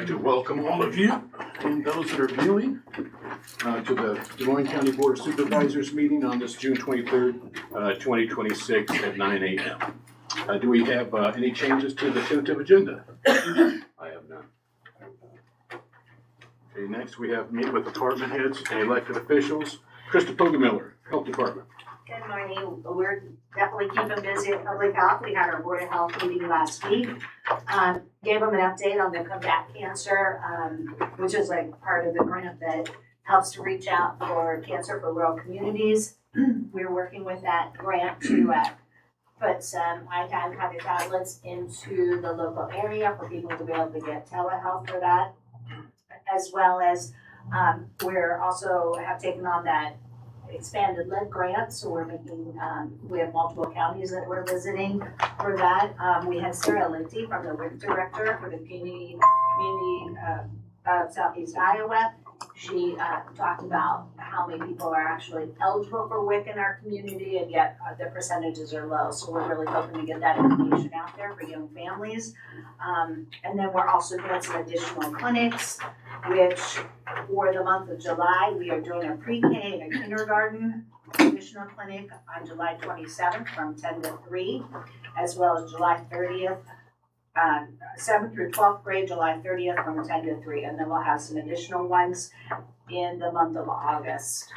to welcome all of you and those that are viewing to the Des Moines County Board of Supervisors meeting on this June 23rd, 2026 at 9 a.m. Do we have any changes to the tentative agenda? I have none. Okay, next we have meet with department heads and elected officials. Krista Pogamiller, Health Department. Good morning. We're definitely keeping busy at Public Health. We had our Board of Health meeting last week. Gave them an update on the Combat Cancer, which is like part of the grant that helps to reach out for cancer for rural communities. We're working with that grant to put some iodine kind of tablets into the local area for people to be able to get telehealth for that, as well as we're also have taken on that expanded lead grant, so we're making, we have multiple counties that we're visiting for that. We had Sarah Lindsay from the WIC director for the community of Southeast Iowa. She talked about how many people are actually eligible for WIC in our community, and yet the percentages are low. So we're really hoping to get that information out there for young families. And then we're also doing some additional clinics, which for the month of July, we are doing a pre-K and a kindergarten additional clinic on July 27th from 10 to 3, as well as July 30th. 7th through 12th grade, July 30th from 10 to 3, and then we'll have some additional ones in the month of August.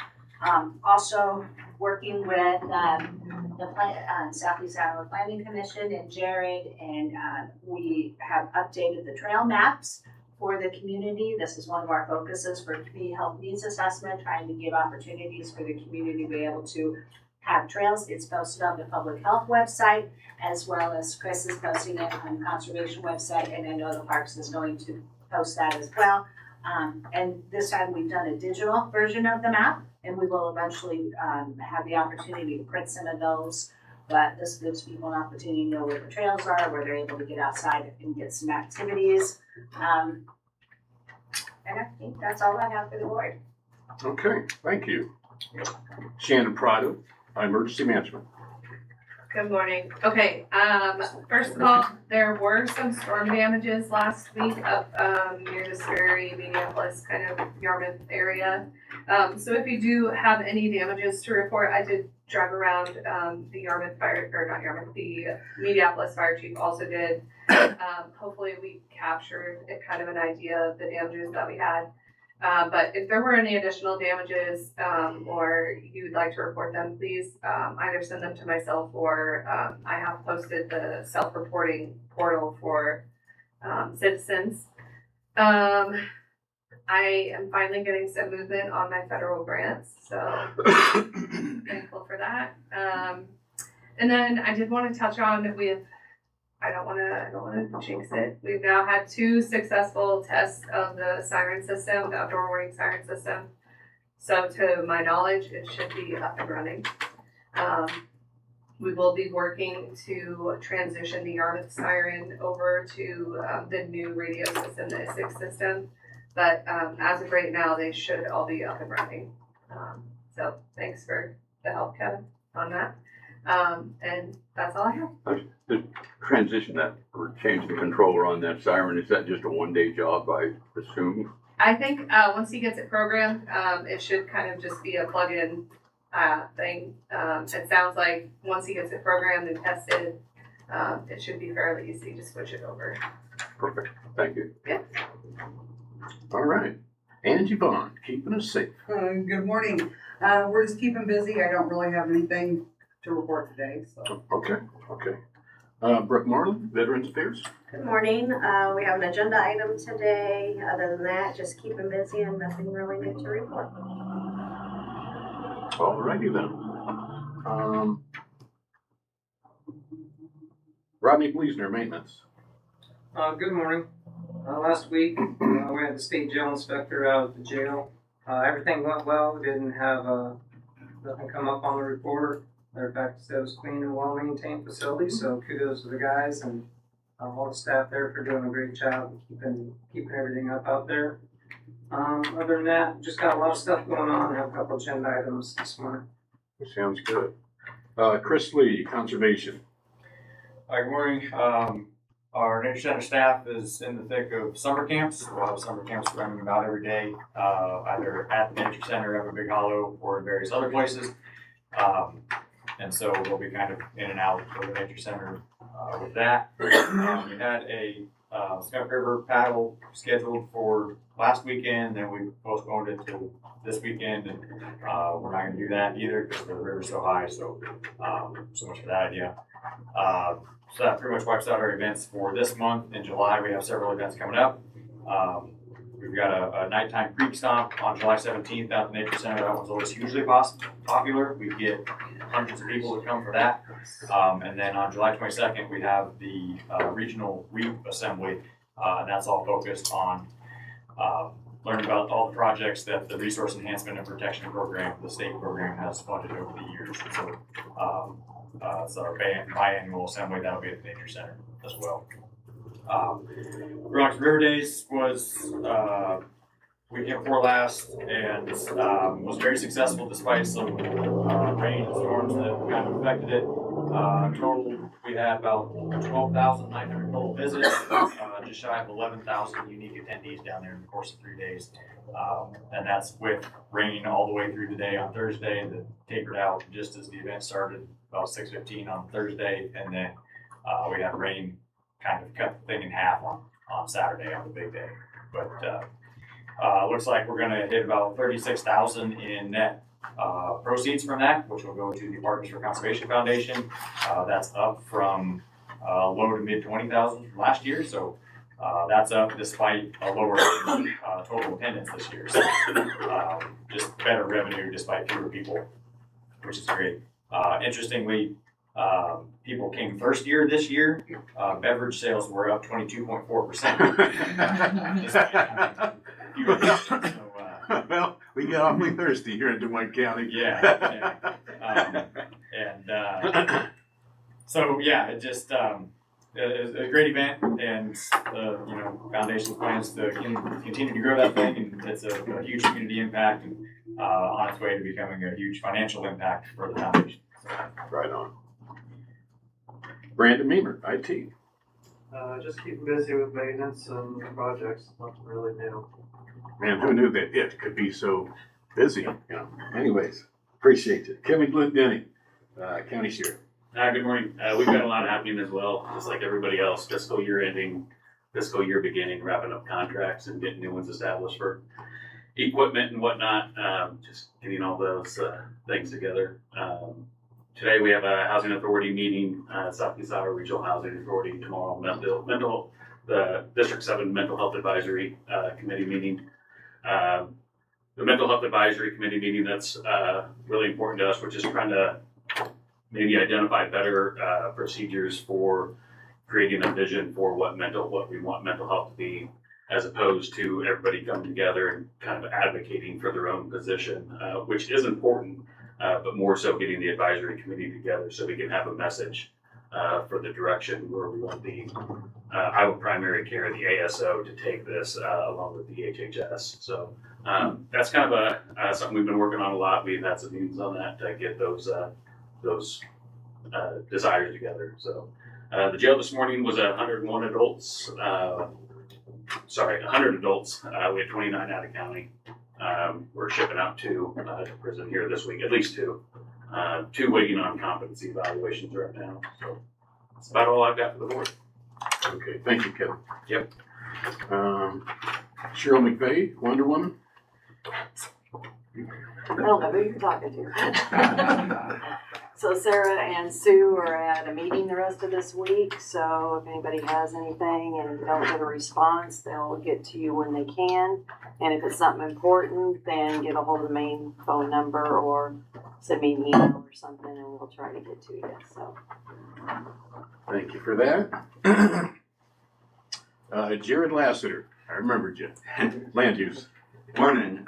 Also working with the Southeast Iowa Planning Commission and Jared, and we have updated the trail maps for the community. This is one of our focuses for community health needs assessment, trying to give opportunities for the community to be able to have trails. It's posted on the public health website, as well as Chris is posting it on the conservation website, and I know the parks is going to post that as well. And this time we've done a digital version of the map, and we will eventually have the opportunity to print some of those. But this gives people an opportunity to know where the trails are, where they're able to get outside and get some activities. And I think that's all I have for the board. Okay, thank you. Shannon Prado, Emergency Management. Good morning. Okay, first of all, there were some storm damages last week up near the Sperry, Minneapolis, kind of Yarmouth area. So if you do have any damages to report, I did drive around the Yarmouth fire, or not Yarmouth, the Minneapolis fire chief also did. Hopefully we captured kind of an idea of the damages that we had. But if there were any additional damages or you would like to report them, please either send them to myself or I have posted the self-reporting portal for citizens. I am finally getting some movement on my federal grants, so thankful for that. And then I did want to touch on I don't want to jinx it. We've now had 2 successful tests of the siren system, the outdoor warning siren system. So to my knowledge, it should be up and running. We will be working to transition the Yarmouth siren over to the new radio system, the ISIC system. But as of right now, they should all be up and running. So thanks for the help, Kevin, on that. And that's all I have. The transition that or change the controller on that siren, is that just a one-day job, I assume? I think once he gets it programmed, it should kind of just be a plug-in thing. It sounds like once he gets it programmed and tested, it should be fairly easy to switch it over. Perfect. Thank you. Yeah. All right. Angie Bond, keeping us safe. Good morning. We're just keeping busy. I don't really have anything to report today. So. Okay. Brooke Marlin, Veterans Affairs. Good morning. We have an agenda item today. Other than that, just keeping busy and nothing really new to report. All righty then. Rodney Bleasner, Maintenance. Good morning. Last week, we had the state jail inspector out at the jail. Everything went well. We didn't have nothing come up on the report. Matter of fact, it was clean and well-maintained facility, so kudos to the guys and all the staff there for doing a great job keeping everything up out there. Other than that, just got a lot of stuff going on. I have a couple of agenda items this morning. Sounds good. Chris Lee, Conservation. Hi, good morning. Our nature center staff is in the thick of summer camps. We'll have summer camps running about every day, either at the nature center up in Big Hollow or in various other places. And so we'll be kind of in and out of the nature center with that. We had a Skunk River paddle scheduled for last weekend, then we postponed it to this weekend, and we're not going to do that either because the river's so high. So much for that idea. So that pretty much wipes out our events for this month. In July, we have several events coming up. We've got a nighttime creek stomp on July 17th out at the Nature Center. That one's always hugely popular. We get hundreds of people that come for that. And then on July 22nd, we have the regional REAP assembly, and that's all focused on learning about all the projects that the Resource Enhancement and Protection Program, the state program, has funded over the years. And so it's our biannual assembly that'll be at the Nature Center as well. Burlington River Days was weekend before last, and was very successful despite some rain and storms that kind of affected it. Total, we had about 12,900 total visits, just shy of 11,000 unique attendees down there in the course of 3 days. And that's with rain all the way through the day on Thursday, that tapered out just as the event started about 6:15 on Thursday, and then we had rain kind of cut the thing in half on Saturday on the big day. But looks like we're going to hit about 36,000 in net proceeds from that, which will go to the Partners for Conservation Foundation. That's up from low to mid 20,000 from last year. So that's up despite a lower total attendance this year. So just better revenue despite fewer people, which is great. Interestingly, people came first year this year. Beverage sales were up 22.4%. Well, we get awfully thirsty here in Des Moines County. Yeah. So yeah, it just it was a great event, and foundation plans to continue to grow that thing, and it's a huge community impact, and on its way to becoming a huge financial impact for the foundation. So, Right on. Brandon Meemer, IT. Just keeping busy with maintenance and projects, nothing really new. Man, who knew that it could be so busy? Anyways, appreciate it. Kevin Glendenny, County Sheriff. Good morning. We've got a lot happening as well, just like everybody else. Fiscal year ending, fiscal year beginning, wrapping up contracts and getting new ones established for equipment and whatnot. Just getting all those things together. Today we have a housing authority meeting, Southeast Iowa Regional Housing Authority tomorrow. The District 7 Mental Health Advisory Committee meeting. The Mental Health Advisory Committee meeting, that's really important to us. We're just trying to maybe identify better procedures for creating a vision for what we want mental health to be, as opposed to everybody coming together and kind of advocating for their own position, which is important, but more so getting the advisory committee together so we can have a message for the direction where we want the Iowa Primary Care, the ASO, to take this along with the HHS. So that's kind of something we've been working on a lot. We've had some meetings on that to get those desires together. So the jail this morning was 101 adults. 100 adults. We had 29 out of county. We're shipping out 2 to prison here this week, at least 2. 2 waiting on competency evaluations right now. So that's about all I've got for the board. Okay, thank you, Kevin. Yep. Cheryl McVeigh, Wonder Woman. I don't know who you're talking to. So Sarah and Sue are at a meeting the rest of this week, so if anybody has anything and you don't get a response, they'll get to you when they can. And if it's something important, then get a hold of the main phone number or send me an email or something and we'll try to get to you. So Thank you for that. Jared Lassiter, I remembered you. Land use. Morning.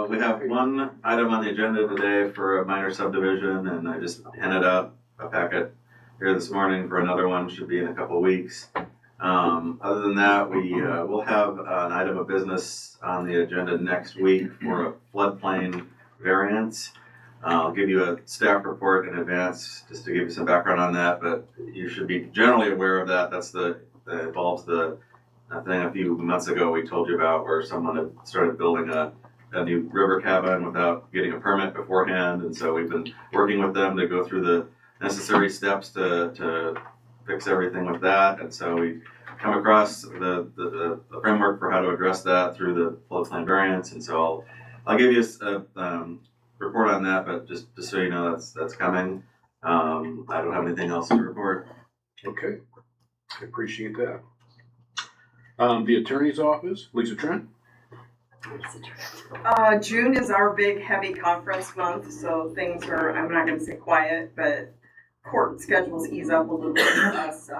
We have one item on the agenda today for a minor subdivision, and I just handed out a packet here this morning for another one. Should be in a couple of weeks. Other than that, we will have an item of business on the agenda next week for a floodplain variance. I'll give you a staff report in advance just to give you some background on that, but you should be generally aware of that. That's the involves the thing a few months ago we told you about where someone had started building a new river cabin without getting a permit beforehand. And so we've been working with them to go through the necessary steps to fix everything with that. And so we come across the framework for how to address that through the floodplain variance. And so I'll give you a report on that, but just so you know, that's coming. I don't have anything else to report. Okay, I appreciate that. The attorney's office, Lisa Trent. June is our big heavy conference month, so things are, I'm not gonna say quiet, but court schedules ease up a little bit for us.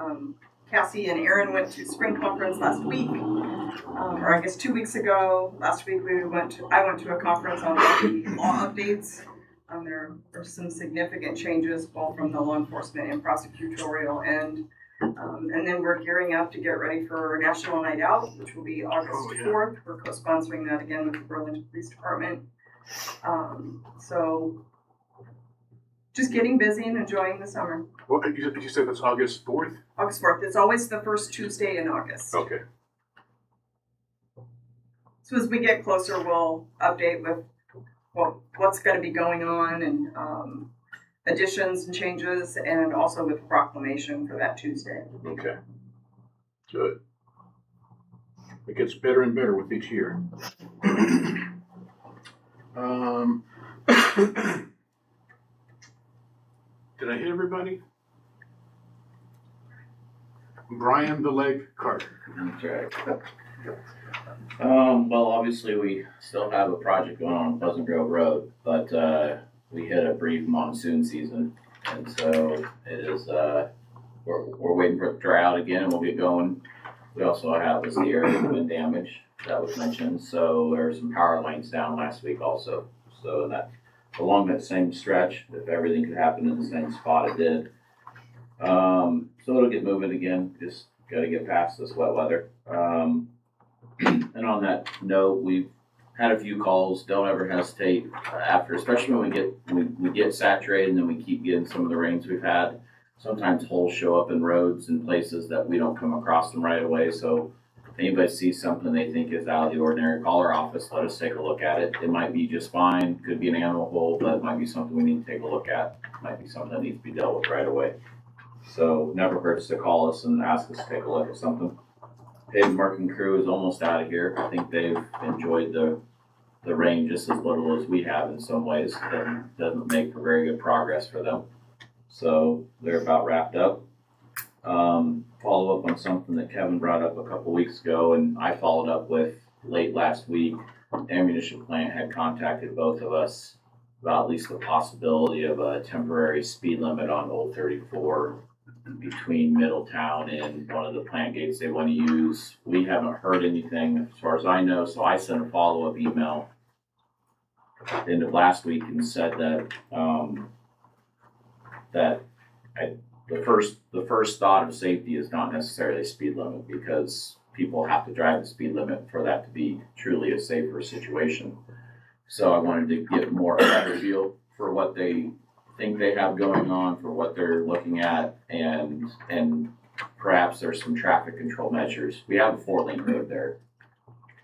Cassie and Aaron went to spring conference last week, or I guess 2 weeks ago. Last week I went to a conference on the law updates. There are some significant changes both from the law enforcement and prosecutorial end. And then we're gearing up to get ready for National Night Out, which will be August 4th. We're co-sponsoring that again with the Burlington Police Department. So just getting busy and enjoying the summer. Well, you said that's August 4th? August 4th. It's always the first Tuesday in August. Okay. So as we get closer, we'll update with what's going to be going on and additions and changes, and also with proclamation for that Tuesday. Okay. Good. It gets better and better with each year. Did I hit everybody? Brian the Leg Carter. Okay. Well, obviously we still have a project going on Pleasant Grove Road, but we hit a brief monsoon season, and so it is. We're waiting for it to dry out again, and we'll get going. We also have a severe wind damage that was mentioned, so there were some power lines down last week also. So that along that same stretch, if everything could happen in the same spot, it did. So it'll get moving again. Just got to get past this wet weather. And on that note, we've had a few calls. Don't ever hesitate after, especially when we get saturated and then we keep getting some of the rains we've had. Sometimes holes show up in roads and places that we don't come across them right away. So if anybody sees something they think is out of the ordinary, call our office. Let us take a look at it. It might be just fine. Could be an animal hole, but it might be something we need to take a look at. It might be something that needs to be dealt with right away. So never hurts to call us and ask us to take a look at something. Pavement marking crew is almost out of here. I think they've enjoyed the rain just as little as we have in some ways. It doesn't make for very good progress for them. So they're about wrapped up. Follow up on something that Kevin brought up a couple weeks ago, and I followed up with late last week. The ammunition plant had contacted both of us about at least the possibility of a temporary speed limit on Old 34 between Middletown and one of the plant gates they want to use. We haven't heard anything as far as I know, so I sent a follow-up email at the end of last week and said that the first thought of safety is not necessarily a speed limit, because people have to drive the speed limit for that to be truly a safer situation. So I wanted to get a better feel for what they think they have going on, for what they're looking at, and perhaps there's some traffic control measures. We have a 4-lane road there,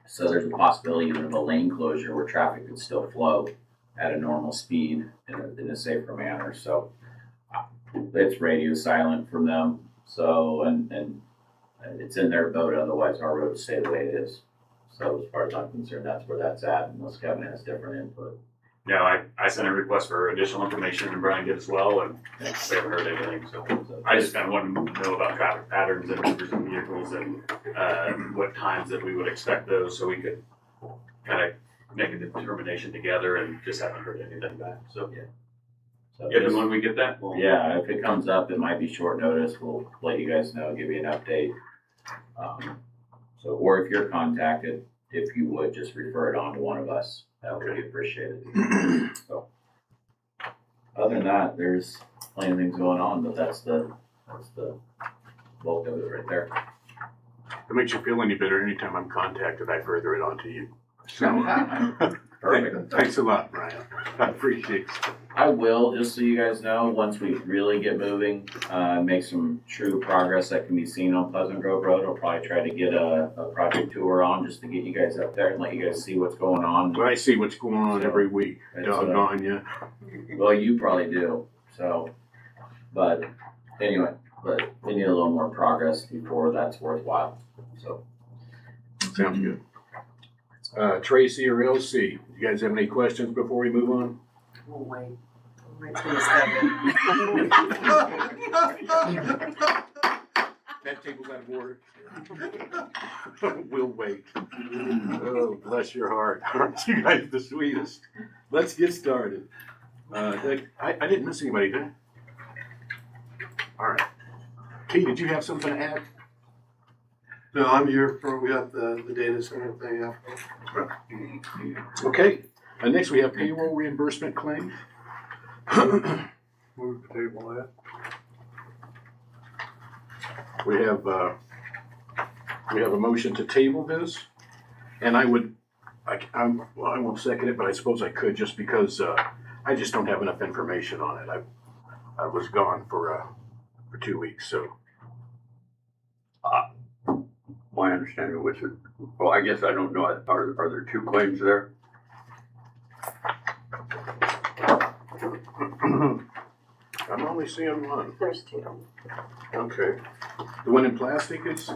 so there's a possibility even of a lane closure where traffic could still flow at a normal speed in a safer manner. So it's radio silent from them. So and it's in their boat. Otherwise, our road would stay the way it is. So as far as I'm concerned, that's where that's at, unless Kevin has different input. Yeah, I sent a request for additional information, and Brian did as well, and we haven't heard anything, so I just kind of wanted to know about traffic patterns and numbers of vehicles and what times that we would expect those, so we could kind of make a determination together, and just haven't heard anything back, so. Yeah. So If and when we get that, we'll. Yeah, if it comes up, it might be short notice. We'll let you guys know, give you an update. Or if you're contacted, if you would just refer it on to one of us, that would be appreciated. So, other than that, there's plenty of things going on, but that's the bulk of it right there. If it makes you feel any better, anytime I'm contacted, I further it on to you. So, Perfect. Thanks a lot, Brian. I appreciate it. I will, just so you guys know, once we really get moving, make some true progress that can be seen on Pleasant Grove Road, I'll probably try to get a project tour on just to get you guys up there and let you guys see what's going on. Well, I see what's going on every week. It's, Doggone you. Well, you probably do, so, but anyway, but we need a little more progress before that's worthwhile, so. Sounds good. Tracy or LC, you guys have any questions before we move on? We'll wait. We'll wait till you step in. That table's out of order. We'll wait. Oh, bless your heart. Aren't you guys the sweetest? Let's get started. I didn't miss anybody, did I? All right. Kate, did you have something to add? No, I'm here for, we got the data center thing after. Okay. Next we have payroll reimbursement claim. Move the table that. We have a motion to table this, and I won't second it, but I suppose I could just because I just don't have enough information on it. I was gone for 2 weeks, so. My understanding was that, well, I guess I don't know, are there two claims there? I'm only seeing one. There's two. Okay. The one in plastic is,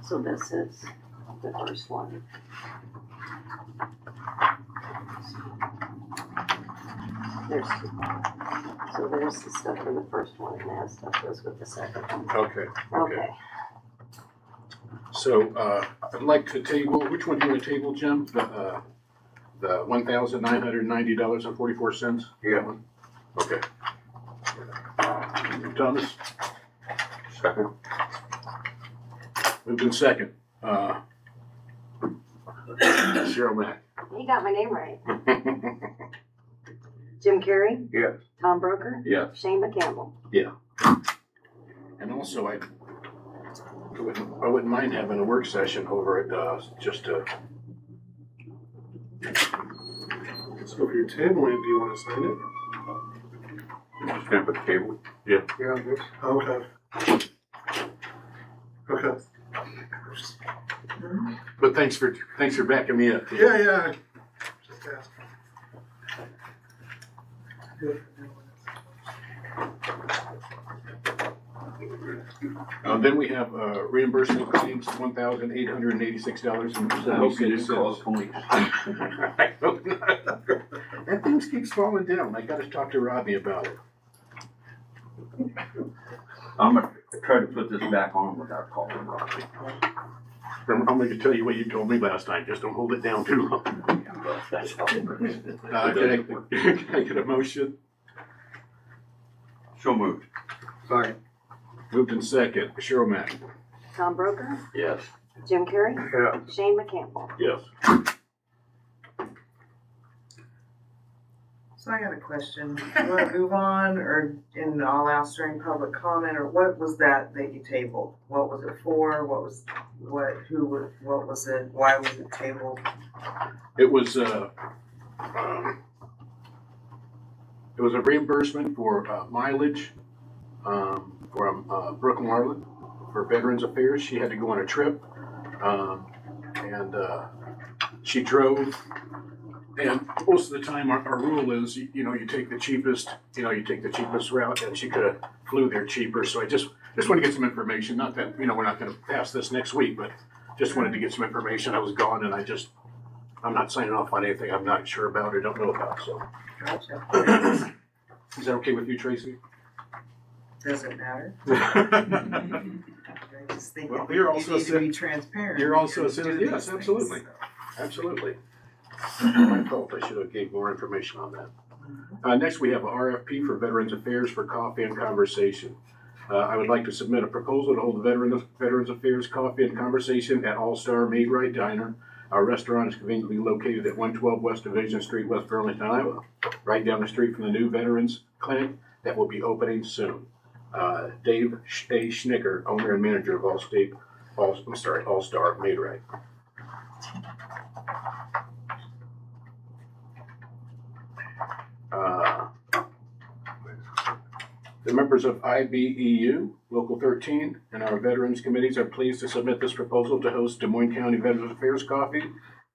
So this is the first one. There's two. So there's the stuff for the first one, and that stuff goes with the second one. okay. Okay. So, I'd like to table, which one do you want to table, Jim? The $1,990.44? Yeah. Okay. Thomas? Second. Moved in second. Cheryl Mack. You got my name right. Jim Carrey, Yes. Tom Broker, Yes. Shane McCampbell. And also, I wouldn't mind having a work session over at, just to, So if you're tabling it, do you want to sign it? Stamp at the table. Yeah, this. Okay. Okay. but thanks for backing me up. Yeah. Just ask. Then we have reimbursement claims, $1,886.76. That thing keeps falling down. I gotta talk to Rodney about it. I'm gonna try to put this back on without calling Robbie. I'm gonna tell you what you told me last time, just don't hold it down too long. That's how it works. Can I get a motion? So moved. Sorry. Moved in second, Cheryl Mack. Tom Broker, Yes. Jim Carrey, Yeah. Shane McCampbell. Yes. So I got a question. You wanna move on, or I'll ask during public comment, or what was that you tabled? What was it for? What was it? Why was it tabled? It was a reimbursement for mileage from Brooke Marlin for Veterans Affairs. She had to go on a trip, and she drove. And most of the time, our rule is, you take the cheapest route, and she could have flew there cheaper. So I just want to get some information. Not that, we're not going to pass this next week, but just wanted to get some information. I was gone, and I'm not signing off on anything I'm not sure about or don't know about, so. Gotcha. Is that okay with you, Tracy? Does it matter? I just think Well, that you're you also need a to be transparent. You're also a when you do citizen, these yes, things, absolutely. so. Absolutely. My fault, I should have gave more information on that. Next, we have a RFP for Veterans Affairs for Coffee and Conversation. I would like to submit a proposal to hold the Veterans Affairs Coffee and Conversation at All Star Made Right Diner. Our restaurant is conveniently located at 112 West Division Street, West Burlington, Iowa, right down the street from the new Veterans Clinic that will be opening soon. Dave A. Schnicker, owner and manager of All Star Made Right. The members of IBEU, Local 13, and our Veterans Committees are pleased to submit this proposal to host Des Moines County Veterans Affairs Coffee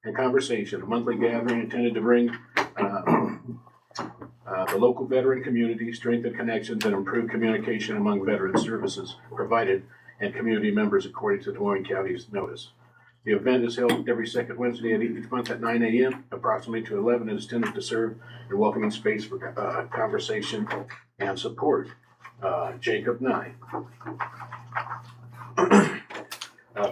and Conversation, a monthly gathering intended to bring the local veteran community, strengthen connections, and improve communication among veteran services provided and community members according to Des Moines County's notice. The event is held every second Wednesday of each month at 9 a.m., approximately to 11, and is intended to serve a welcoming space for conversation and support. Jacob Nye.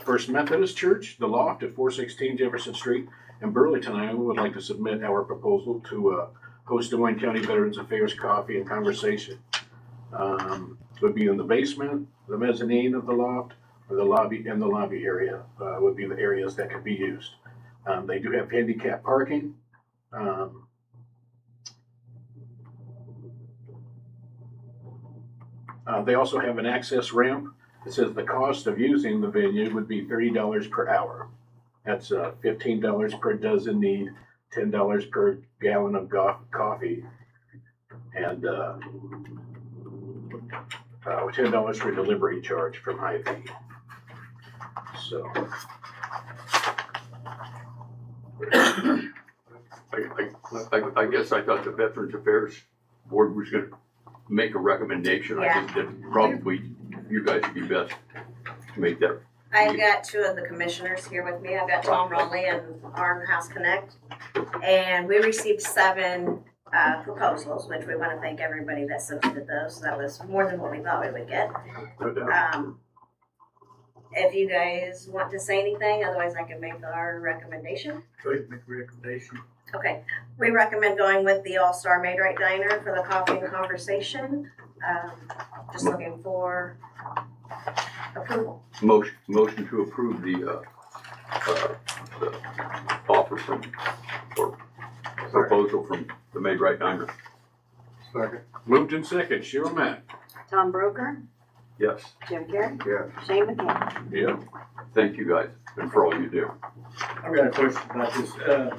First Methodist Church, The Loft at 416 Jefferson Street in Burlington, Iowa, would like to submit our proposal to host Des Moines County Veterans Affairs Coffee and Conversation. Would be in the basement, the mezzanine of the loft, or the lobby, and the lobby area would be the areas that could be used. They do have handicap parking. They also have an access ramp. It says the cost of using the venue would be $30 per hour. That's $15 per dozen need, $10 per gallon of coffee, and $10 for delivery charge from Hy-Vee. So, I guess I thought the Veterans Affairs Board was gonna make a recommendation. I think that probably you guys would be best to make that. I've got two of the commissioners here with me. I've got Tom Rowley and Arm House Connect. And we received 7 proposals, which we want to thank everybody that submitted those. That was more than what we thought we would get. If you guys want to say anything, otherwise I can make our recommendation. Go ahead and make a recommendation. Okay, we recommend going with the All-Star Made Right Diner for the coffee and conversation. Just looking for approval. Motion to approve the offer from, or proposal from the Made Right Diner. Second. Moved in second. Cheryl Mack. Tom Broker, Yes. Jim Carrey, Yeah. Shane McCampbell. Yeah. Thank you guys and for all you do. I've got a question about this, as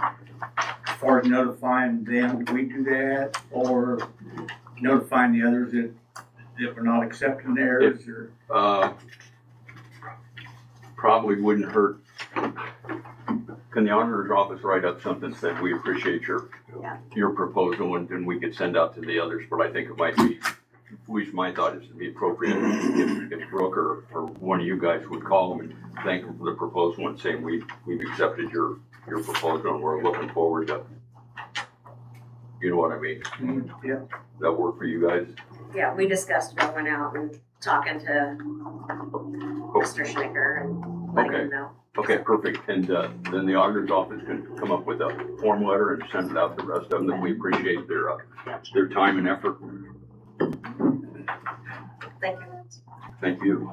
far as notifying them, do we do that, or notifying the others that we're not accepting theirs, or? Probably wouldn't hurt. Can the auditor's office write up something saying we appreciate your proposal, and then we could send out to the others, but I think it might be, at least my thought is to be appropriate if Brooke or one of you guys would call them and thank them for the proposal and saying we've accepted your proposal and we're looking forward to, you know what I mean? Yeah. That work for you guys? Yeah, we discussed going out and talking to Mr. Schnicker and letting him know. Okay, perfect. And then the auditor's office can come up with a form letter and send it out to the rest of them. That we appreciate their time and effort. Thank you. Thank you.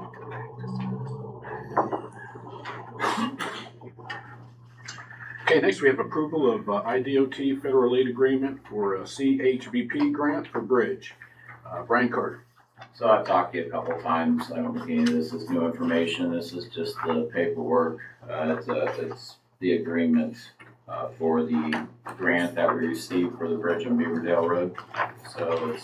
Okay, next we have approval of IDOT federal aid agreement for a CHVP grant for bridge. Brian Carter. So I've talked to you a couple of times. I don't think any of this is new information. This is just the paperwork. It's the agreement for the grant that we received for the bridge on Beaverdale Road. So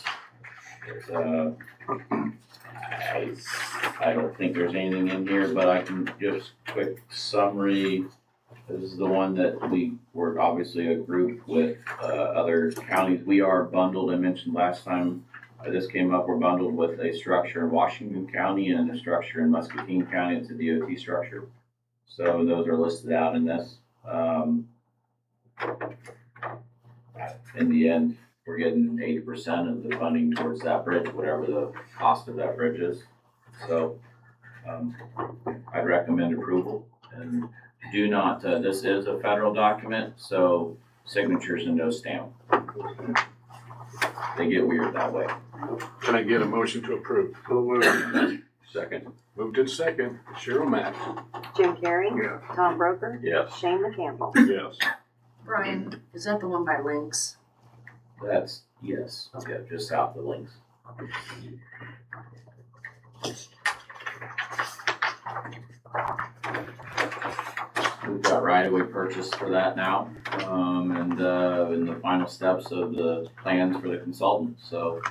I don't think there's anything in here, but I can just quick summary. This is the one that we were obviously a group with other counties. We are bundled. I mentioned last time this came up. We're bundled with a structure in Washington County and a structure in Muscatine County. It's a DOT structure. So those are listed out in this. In the end, we're getting 80% of the funding towards that bridge, whatever the cost of that bridge is. So I'd recommend approval. And do not, this is a federal document, so signatures and no stamp. They get weird that way. Can I get a motion to approve? Second. Moved in second. Cheryl Mack. Jim Carrey, Yeah. Tom Broker, Yes. Shane McCampbell. Yes. Brian, is that the one by Links? That's, yes, yeah, just south of the links. We've got got right-of-way purchase for that now, and in the final steps of the plans for the consultant, so.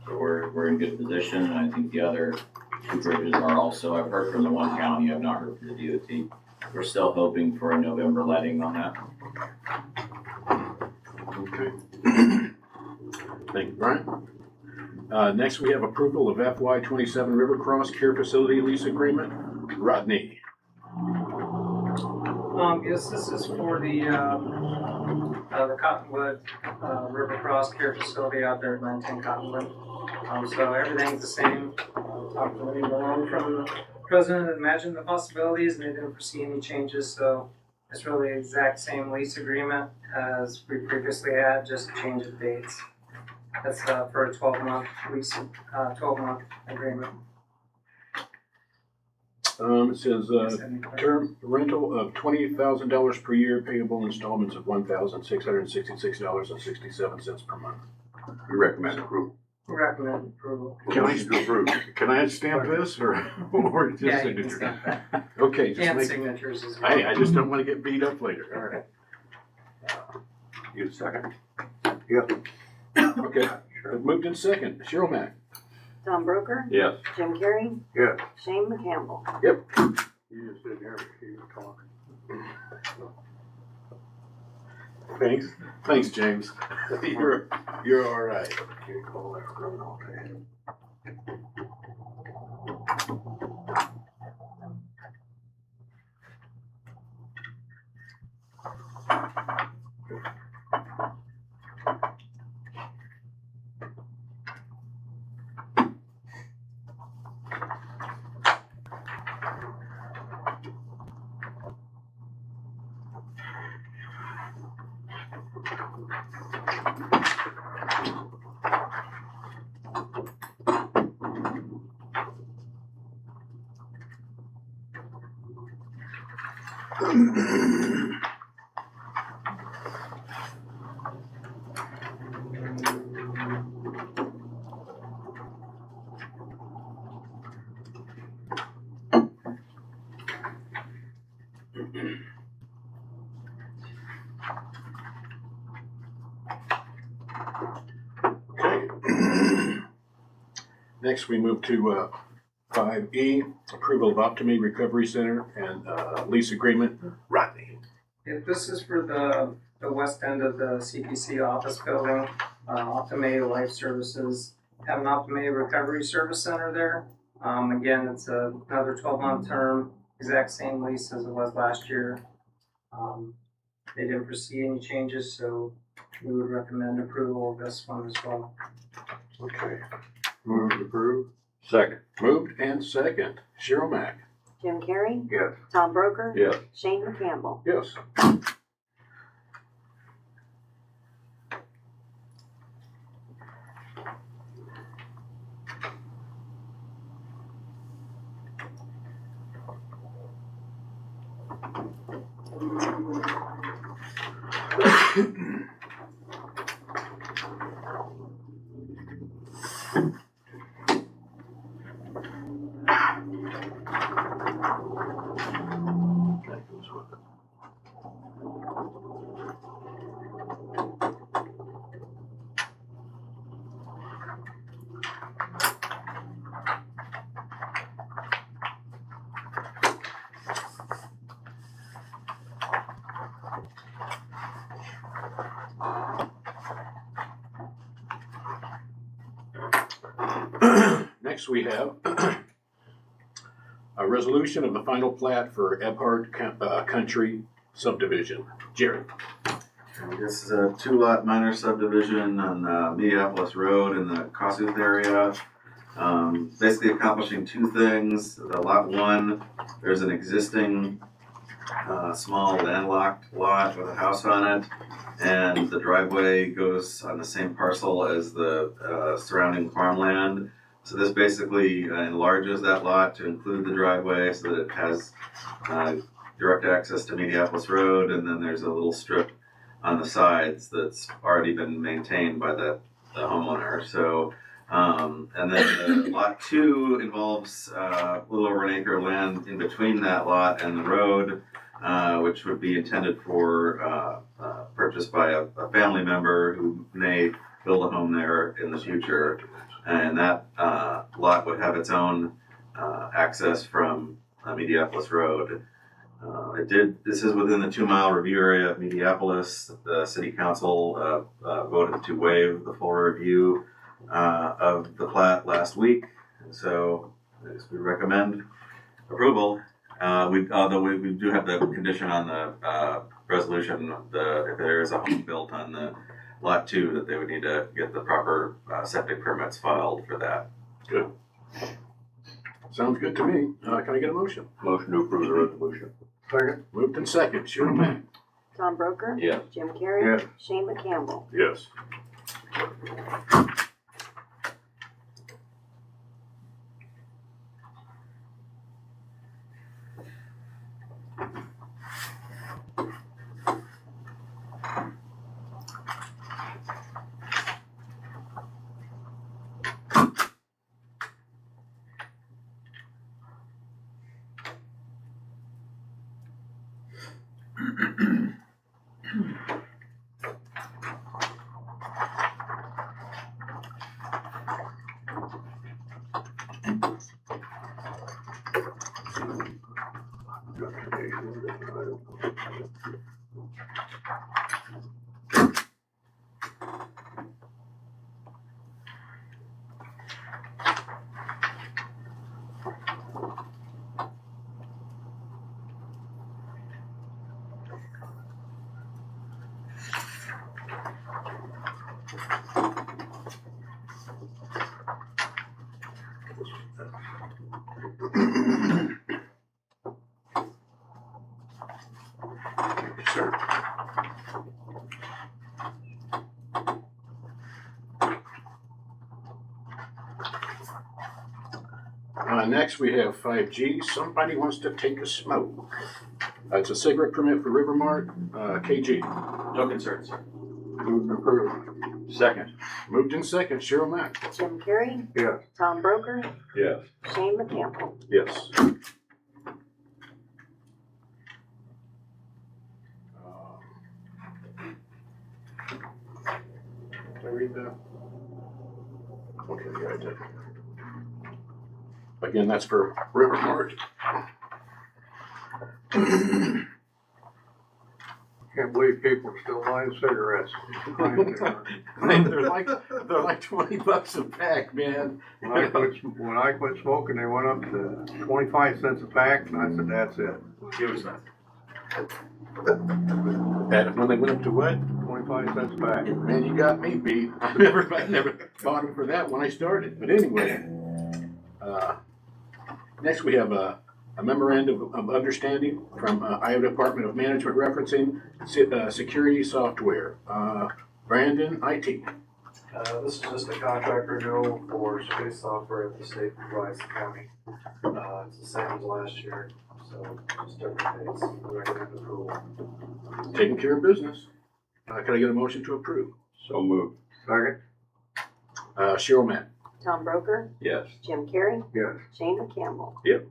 So we're in good position, and I think the other two bridges are also, I've heard from the one county, I've not heard from the DOT. We're still hoping for a November letting on that. Okay. Thank you, Brian. Next, we have approval of FY 27 River Cross Care Facility Lease Agreement. Rodney. Yes, this is for the Cottonwood, River Cross Care Facility out there at 19 Cottonwood. So everything's the same. Talked to Lenny Malone from the president, imagined the possibilities, and they didn't foresee any changes, so it's really the exact same lease agreement as we previously had, just a change of dates. That's for a 12-month lease, 12-month agreement. It says term rental of $20,000 per year, payable installments of $1,666.67 per month. We recommend approval. We recommend approval. Can I stamp this or just Yeah, you can signature? stamp that. Okay, just And make, signatures as well. I just don't want to get beat up later. All right. You a second? Okay. Moved in second. Cheryl Mack. Tom Broker, Yes. Jim Carrey, Yes. Shane McCampbell. Yep. You just didn't hear me talking. Thanks, James. You're all right. Can't call that criminal. Okay. Next, we move to 5E, approval of Optimi Recovery Center and lease agreement. Rodney. Yeah, this is for the west end of the CPC office building, Optimi Life Services. Have an Optimi Recovery Service Center there. Again, it's another 12-month term, exact same lease as it was last year. They didn't foresee any changes, so we would recommend approval of this one as well. Okay. Move to approve. Second. Moved and second. Cheryl Mack. Jim Carrey, Yes. Tom Broker, Yes. Shane McCampbell. Yes. Next, we have a resolution of the final plat for Ebhart Country subdivision. Jerry. This is a two-lot minor subdivision on Minneapolis Road in the Kossuth area. Basically accomplishing two things. The lot one, there's an existing small landlocked lot with a house on it, and the driveway goes on the same parcel as the surrounding farmland. So this basically enlarges that lot to include the driveway so that it has direct access to Minneapolis Road, and then there's a little strip on the sides that's already been maintained by the homeowner. So And then lot 2 involves a little over an acre of land in between that lot and the road, which would be intended for purchase by a family member who may build a home there in the future. And that lot would have its own access from Mediapolis Road. This is within the 2-mile review area of Mediapolis. The city council voted to waive the full review of the plat last week. So I guess we recommend approval. Although we do have the condition on the resolution, if there is a home built on the lot 2, that they would need to get the proper septic permits filed for that. Good. Sounds good to me. Can I get a motion? Motion to approve the resolution. Second. Moved in second. Cheryl Mack. Tom Broker? Yes. Jim Carrey? Yes. Shane McCampbell? Yes. Sir. Next we have 5G. Somebody wants to take a smoke. It's a cigarette permit for Rivermark, KG. No concerns, sir. Moved and approved. Second. Moved in second. Cheryl Mack. Jim Carrey? Yes. Tom Broker? Yes. Shane McCampbell? Yes. Did I read that? Okay, yeah, I did. Again, that's for Rivermark. Can't believe people are still buying cigarettes. They're like $20 a pack, man. When I quit smoking, they went up to 25 cents a pack, and I said, that's it. Give us that. And when they went up to what? 25 cents a pack. Man, you got me beat. I never bought them for that when I started. But anyway, next we have a memorandum of understanding from Iowa Department of Management referencing security software. Brandon, IT. This is just a contract renewal for space software that the state provides the county. It's the same as last year, so just different dates. Recommend approval. Taking care of business. Can I get a motion to approve? So moved. Second. Cheryl Mack. Tom Broker? Yes. Jim Carrey? Yes. Shane McCampbell? Yep.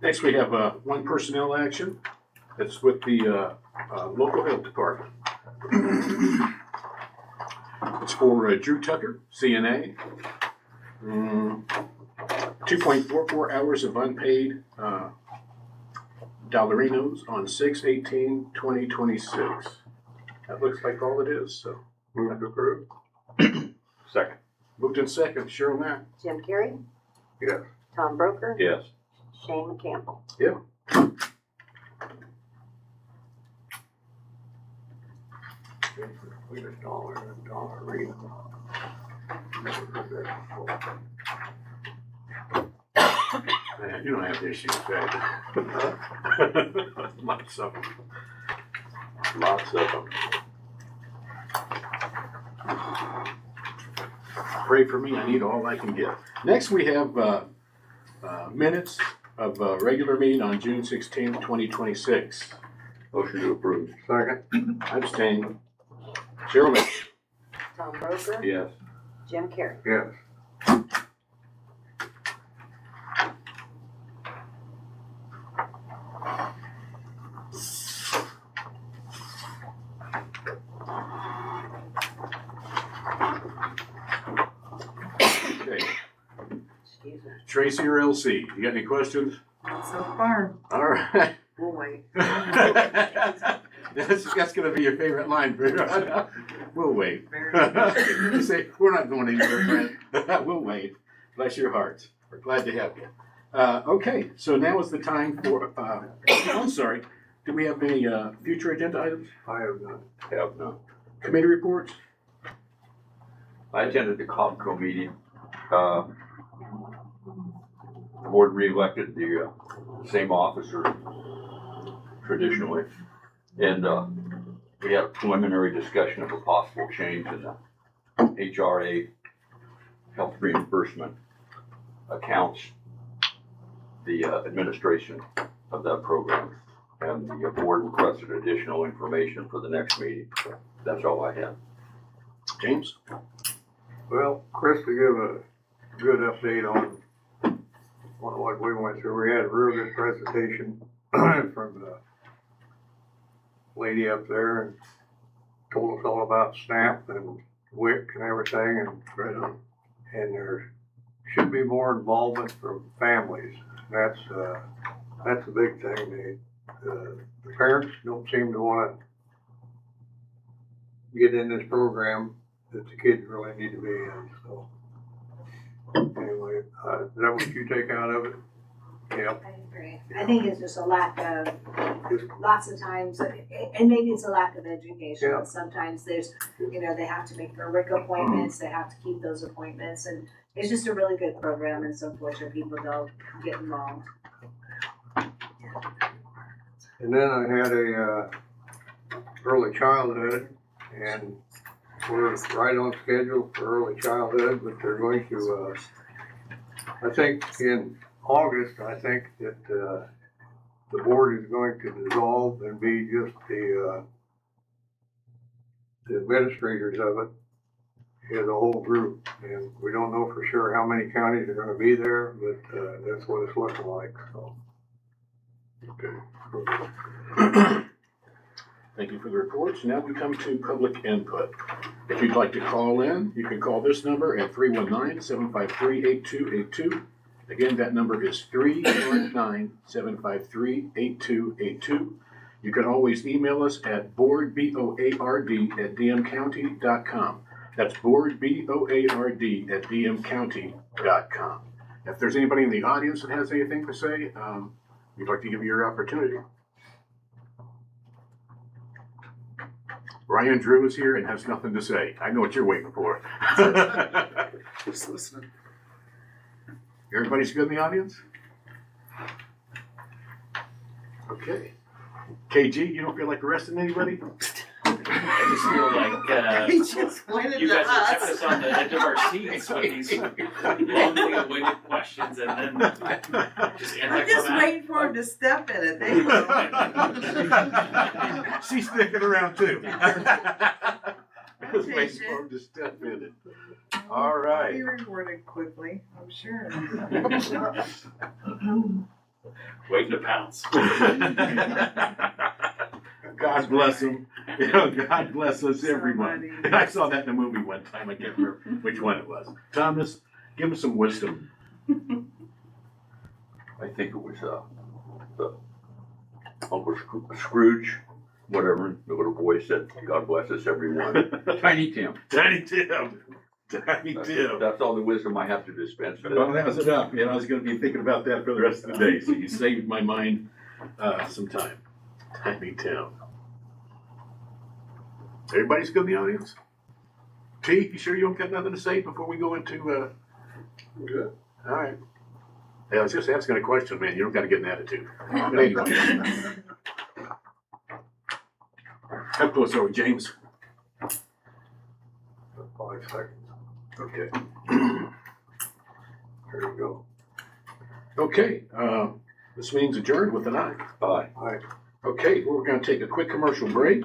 Next, we have one personnel action. It's with the local health department. It's for Drew Tucker, CNA. 2.44 hours of unpaid dollarinos on 6/18/2026. That looks like all it is, so move to approve. Second. Moved in second. Cheryl Mack. Jim Carrey? Yes. Tom Broker? Yes. Shane McCampbell? Yeah. With a dollarino. Never heard that before. Man, you don't have issues, right? Lots of them. Lots of them. Pray for me, I need all I can get. Next, we have minutes of a regular meeting on June 16th, 2026. Motion to approve. Second. Abstain. Cheryl Mitch. Tom Broker, Yes. Jim Carrey. Yes. Okay. Excuse me. Tracy or LC, you got any questions? So far, All right. we'll wait. That's gonna be your favorite line, Bruno. We'll wait. Very You say, we're not going anywhere, friend. We'll wait. Bless your hearts. We're glad to have you. Okay, so now is the time for, I'm sorry, do we have any future agenda items? I have none. Have none. Committee reports? I attended the COPCO meeting. The board reelected the same officer traditionally. And we had a preliminary discussion of a possible change in the HRA health reimbursement accounts, the administration of that program. And the board requested additional information for the next meeting. That's all I have. James? Well, Chris, to give a good update on what we went through, we had a real good presentation from the lady up there and told us all about SNAP and WIC and everything, and there should be more involvement from families. That's a big thing. The parents don't seem to want to get in this program that the kids really need to be in. So anyway, is that what you take out of it? Yep. I agree. I think it's just a lack of, lots of times, and maybe it's a lack of education. Yeah. Sometimes there's, they have to make their WIC appointments, they have to keep those appointments, and it's just a really good program, and it's unfortunate people don't get involved. And then I had a early childhood, and we're right on schedule for early childhood, but they're going to, I think in August, I think that the board is going to dissolve and be just the administrators of it as a whole group. And we don't know for sure how many counties are going to be there, but that's what it's looking like. So. Okay. Thank you for the reports. Now we come to public input. If you'd like to call in, you can call this number at 319-753-8282. Again, that number is 319-753-8282. You can always email us at boardboard@dmcounty.com. That's boardboard@dmcounty.com. If there's anybody in the audience that has anything to say, we'd like to give you your opportunity. Ryan Drew is here and has nothing to say. I know what you're waiting for. Just listening. Everybody's good in the audience? Okay. KG, you don't feel like arresting anybody? I just feel like He just pointed you to guys have kept us. us on the edge of our seats with these long-winded questions and then just I'm just anticlimactic. waiting for him to step in it. There you go. She's sticking around too. Just waiting Patient. for him to step in it. All right. Be rewarded quickly, I'm sure. Waiting to pounce. God bless him. God bless us, everyone. Somebody. I saw that in a movie one time. I can't remember which one it was. Thomas, give us some wisdom. I think it was the Uncle Scrooge, whatever, the little boy said, God bless us everyone. Tiny Tim. Tiny Tim. Tiny Tim. That's all the wisdom I have to dispense Well, today. that was enough. I was going to be thinking about that for the rest of the day, so you saved my mind some time. Tiny Tim. Everybody's good in the audience? T, you sure you don't got nothing to say before we go into, Good. all right. Yeah, I was just asking a question, man. You don't got to get an attitude. But anyway. How close are we, James? 5 seconds. Okay, There you go. okay, this meeting's adjourned with an aye. Aye. Aye. Okay, well, we're gonna take a quick commercial break.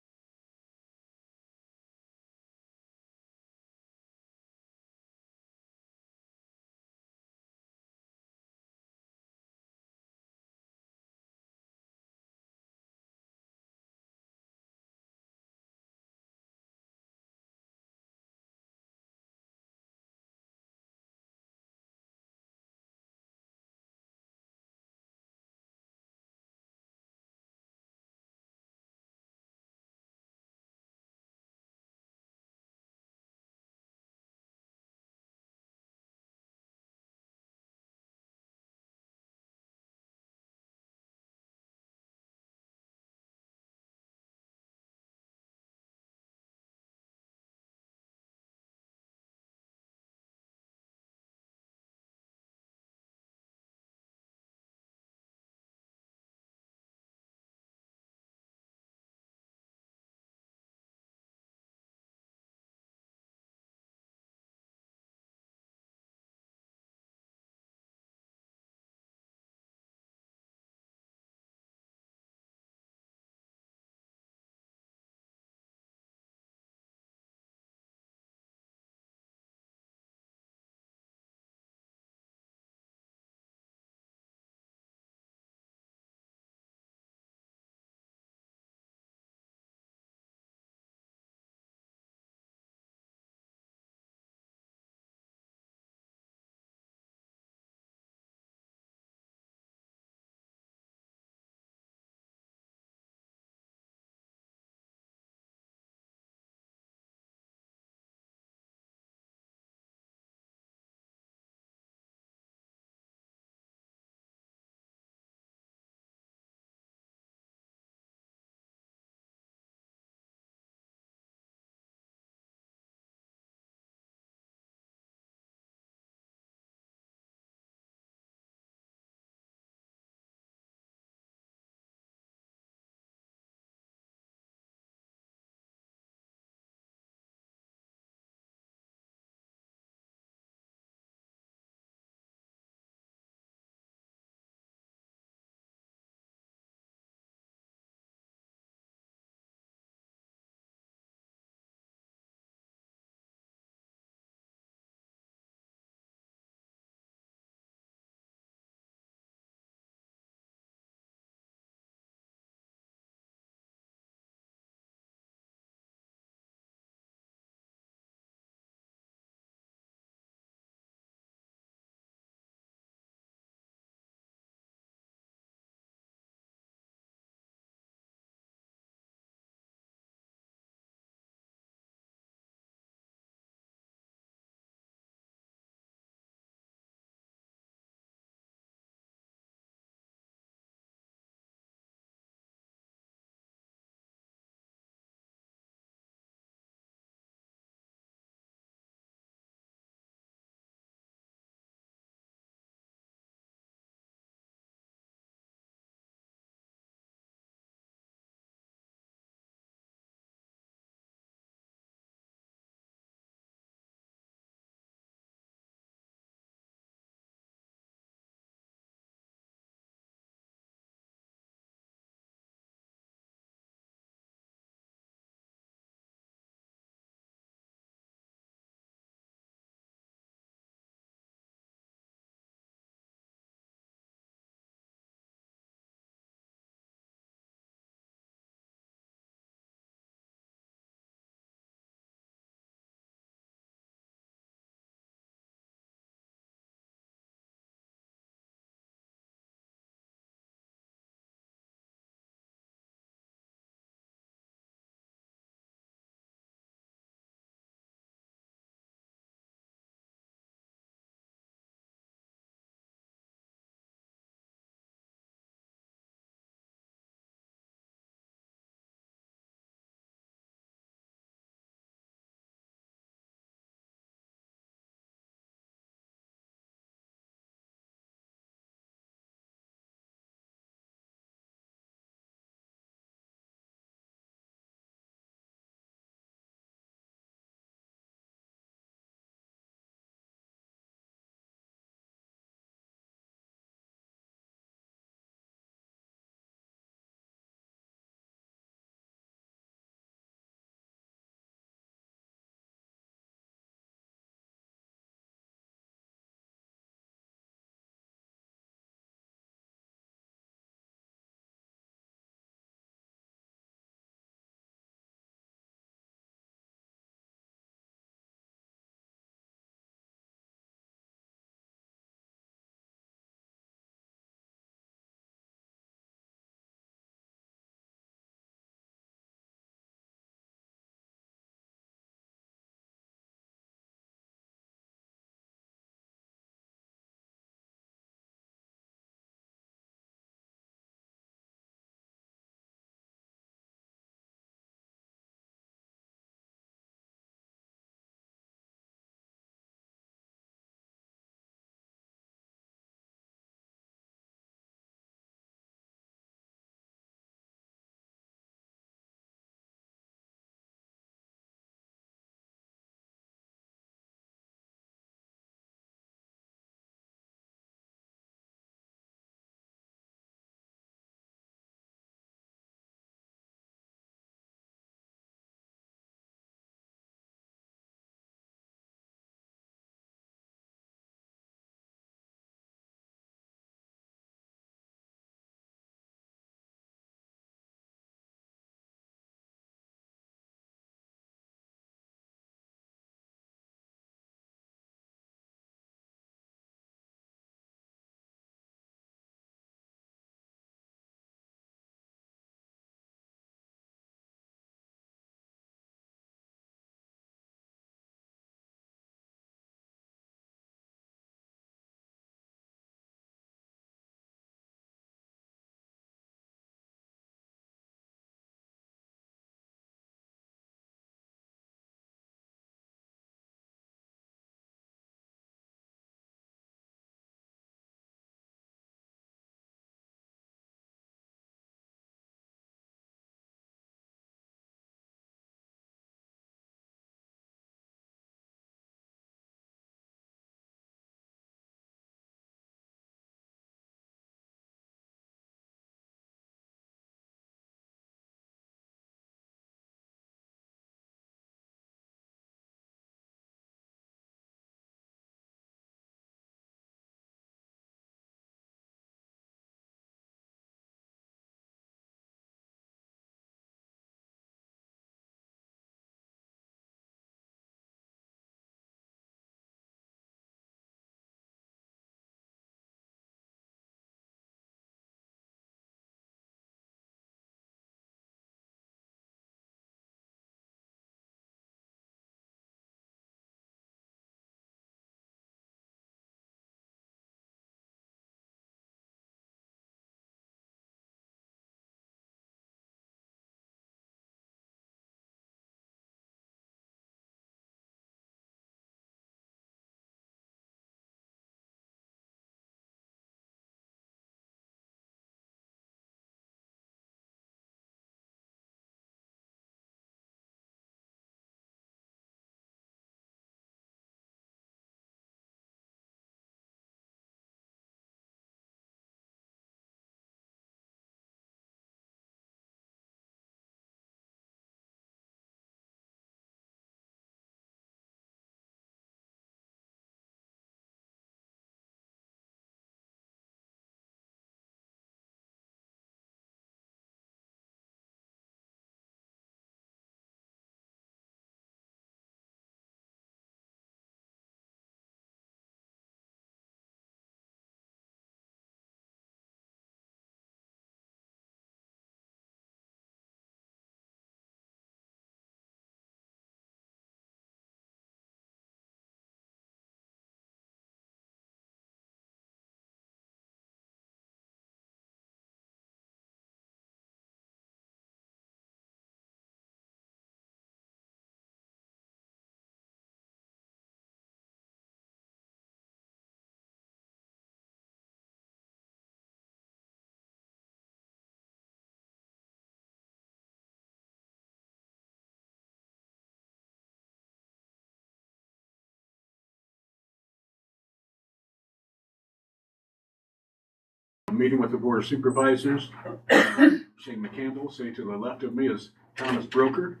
meeting with the Board of Supervisors. Shane McCampbell, sitting to the left of me is Thomas Broker,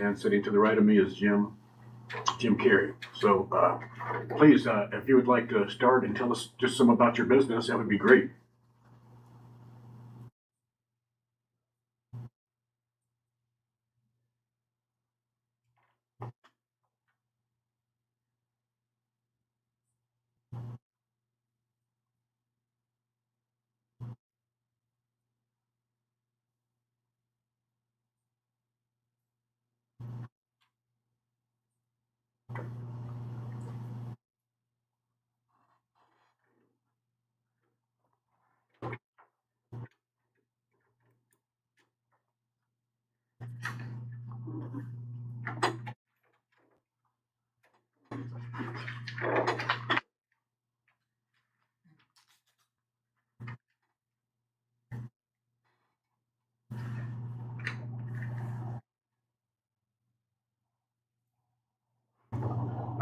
and sitting to the right of me is Jim Carey. So please, if you would like to start and tell us just some about your business, that would be great.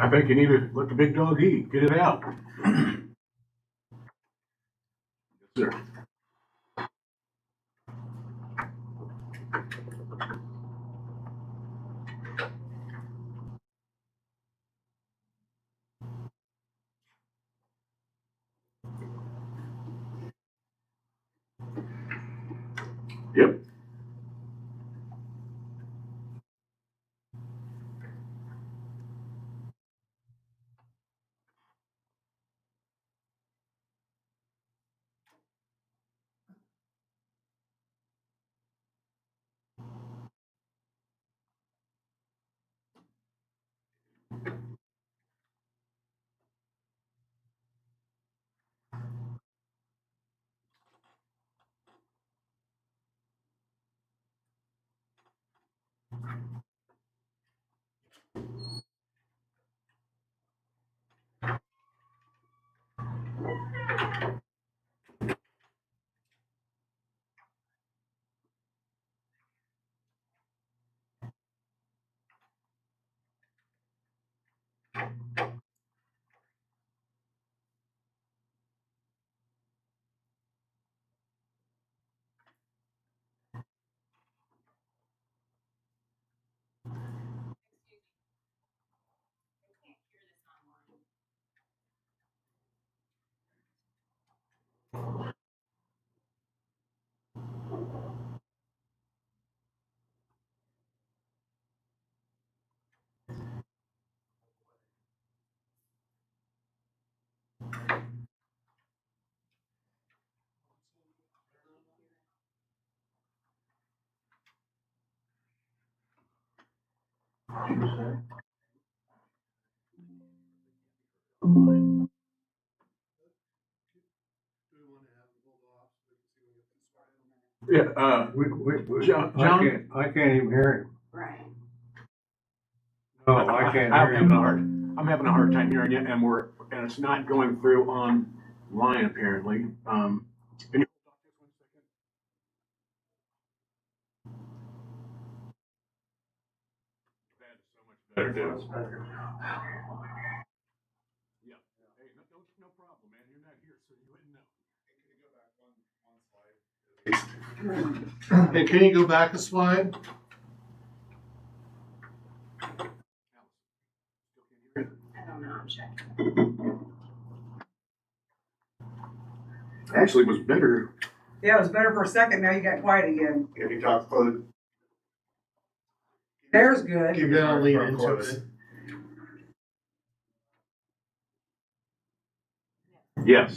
I think you need to let the big dog eat. Get it out. Yes, sir. Yep. Yeah. John? I can't even hear him. Right. No, I can't hear him. I'm having a hard time hearing you, and it's not going through online apparently. Can you hold on just 1 second? That is so much better, dude. Yeah. Hey, no problem, man. You're not here, so you wouldn't know. Hey, can you go back a slide? I don't know, I'm checking. Actually, it was better. Yeah, it was better for a second, now you got quiet again. Can you talk close? There's good. Keep gonna lean into it. Yes.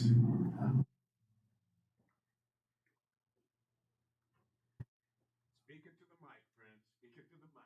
Speak into the mic, friends. Speak into the mic.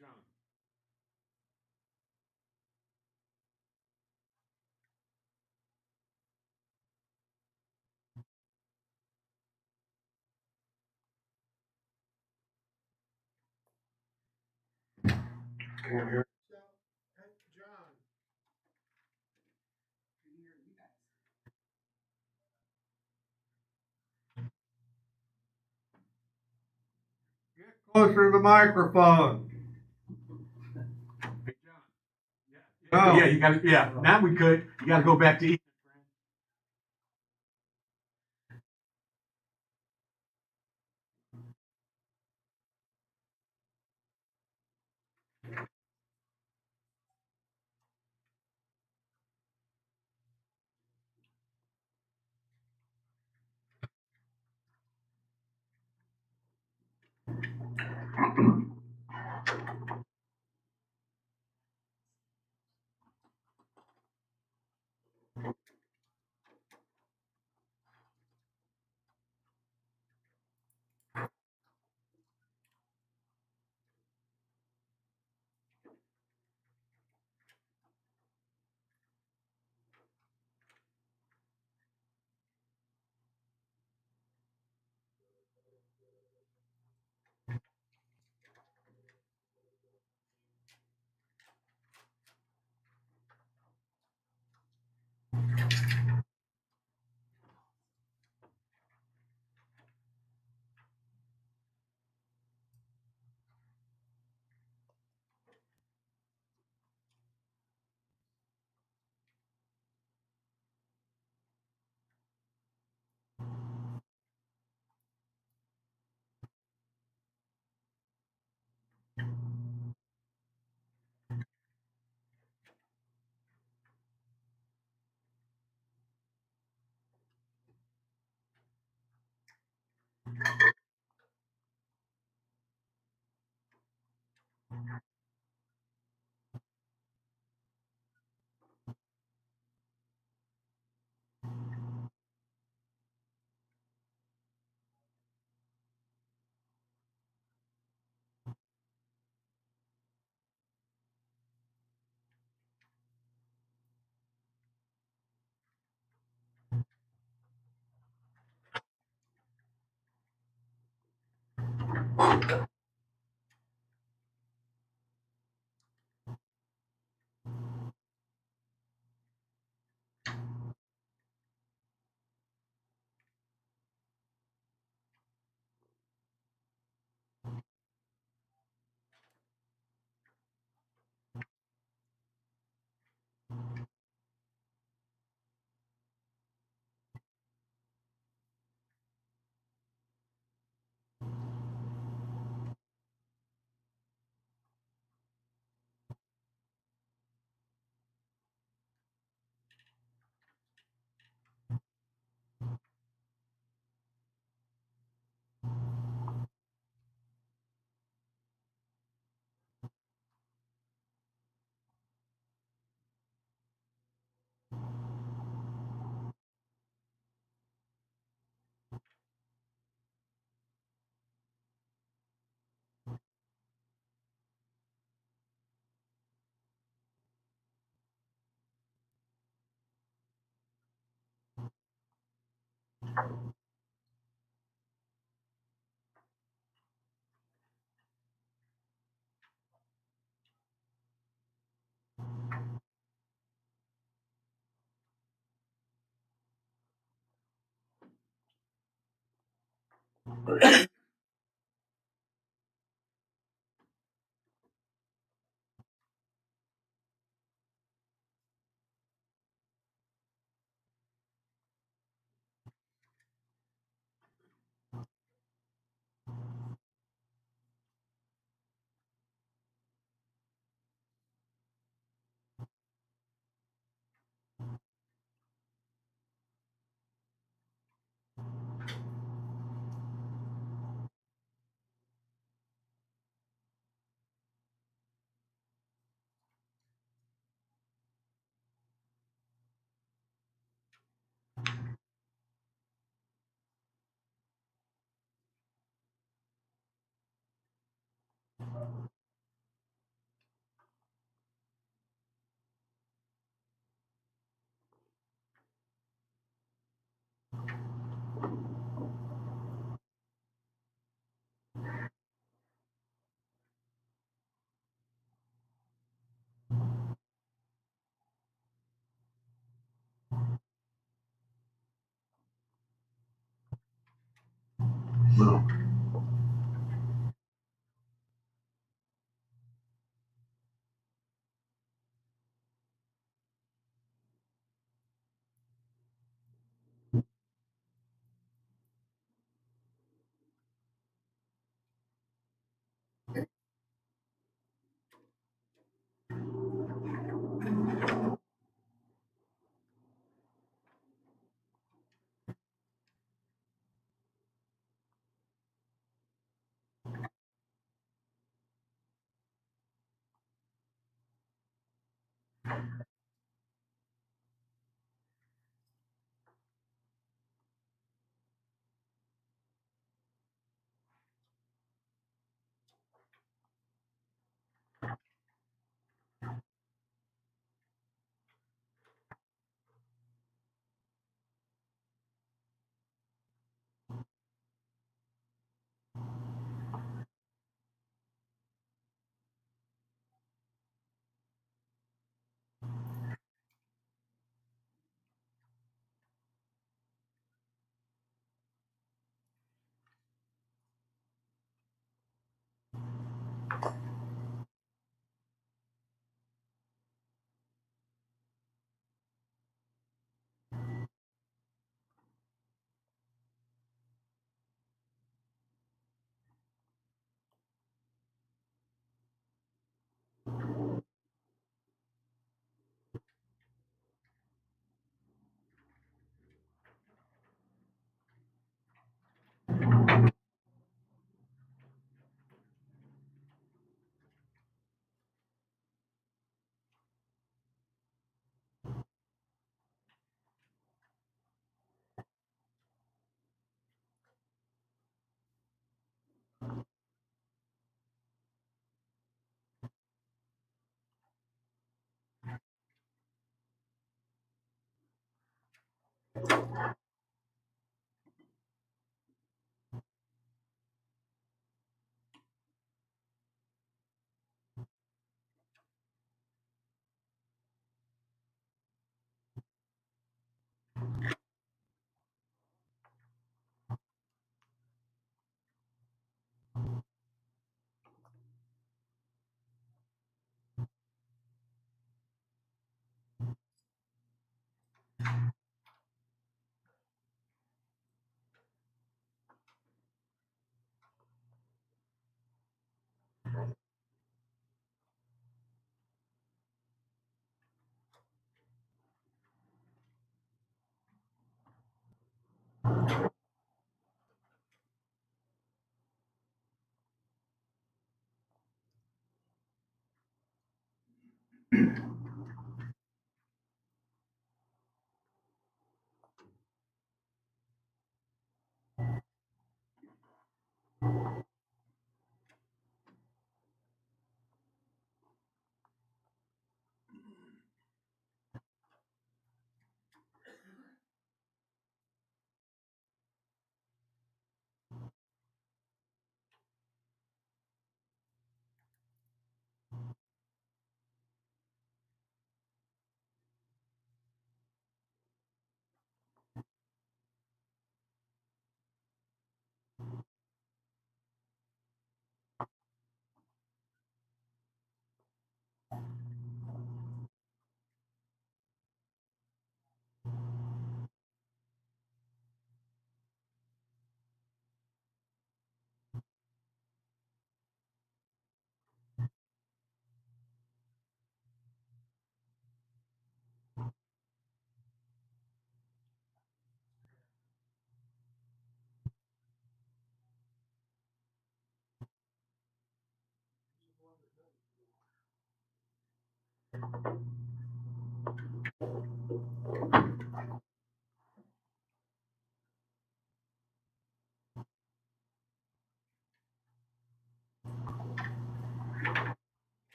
John. Can't hear. John. Closer to the microphone. Hey, John. Yeah. No. Yeah, you gotta, yeah, now we could. You gotta go back to eating.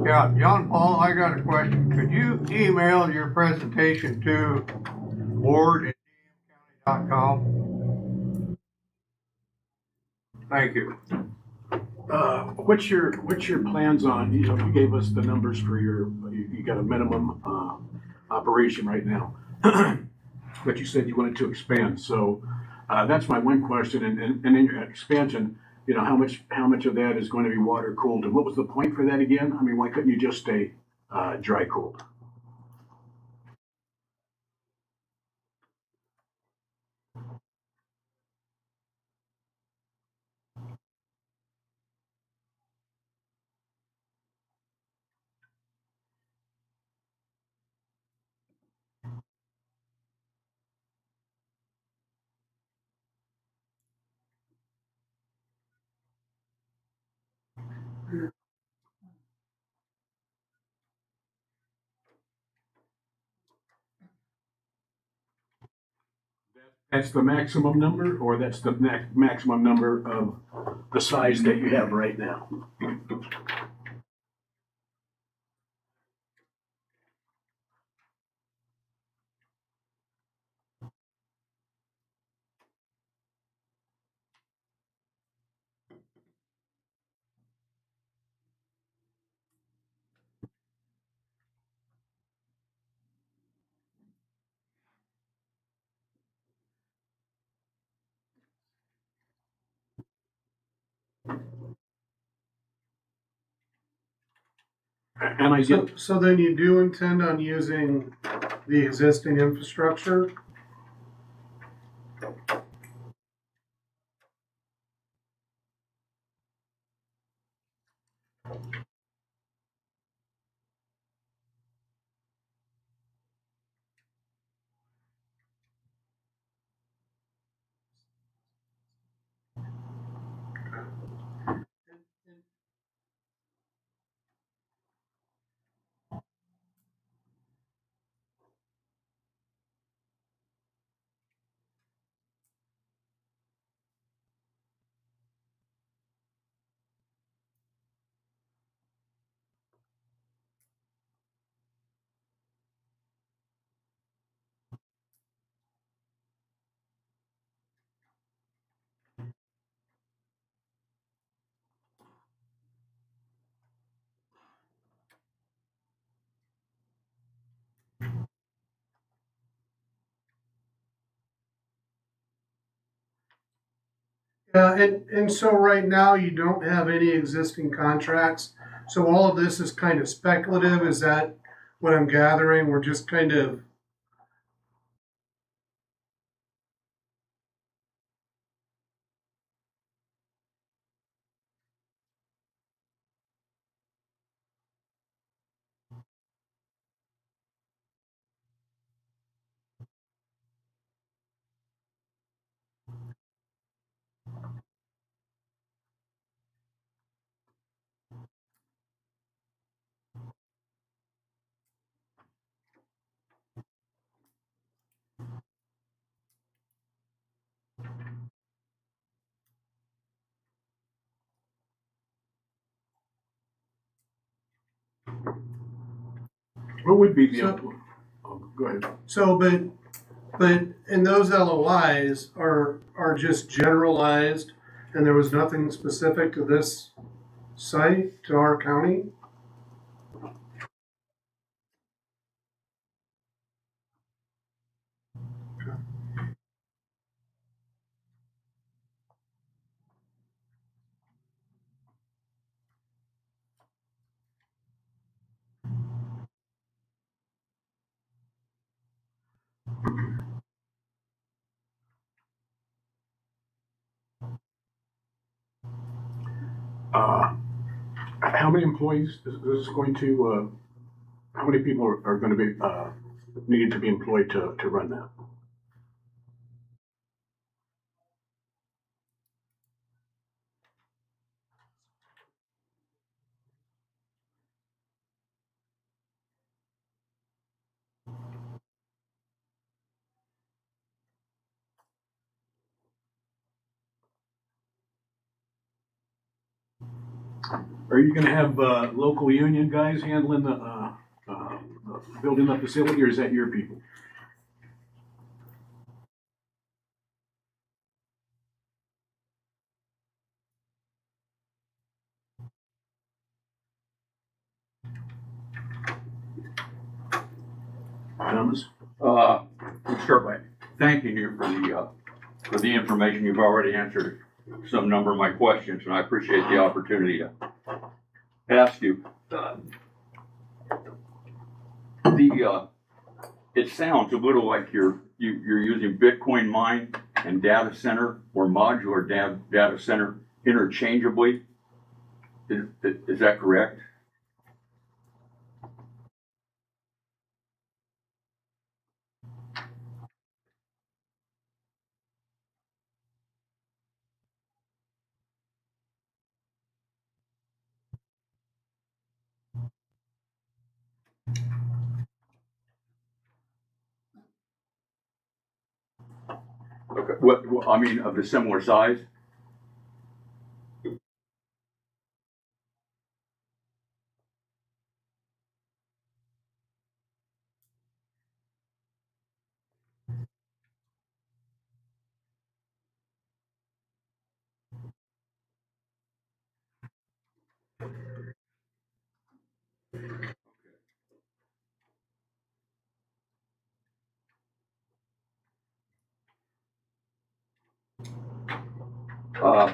Yeah, John Paul, I got a question. Could you email your presentation to Ward and DM County .com. Thank you. What's your plans on, you know, you gave us the numbers for you got a minimum, operation right now. But you said you wanted to expand, so, that's my one question, and in your expansion, you know, how much of that is going to be water cooled, and what was the point for that again? I mean, why couldn't you just stay, dry cooled? That's the maximum number, or that's the maximum number of the size that you have right now? And I get, So then you do intend on using the existing infrastructure? Yeah, and so right now you don't have any existing contracts. So all of this is kind of speculative. Is that what I'm gathering? We're just kind of, what would be the, So- oh, go ahead. so, but in those LOIs are just generalized and there was nothing specific to this site, to our county? Uh, how many employees is this going to, how many people are gonna be, needed to be employed to run that? Are you gonna have, local union guys handling building the facility, or is that your people? Thomas? Let's start by thanking you for the information. You've already answered some number of my questions, and I appreciate the opportunity to ask you. It sounds a little like you're using Bitcoin mine and data center or modular data center interchangeably. Is that correct? Okay. I mean, of the similar size? Uh,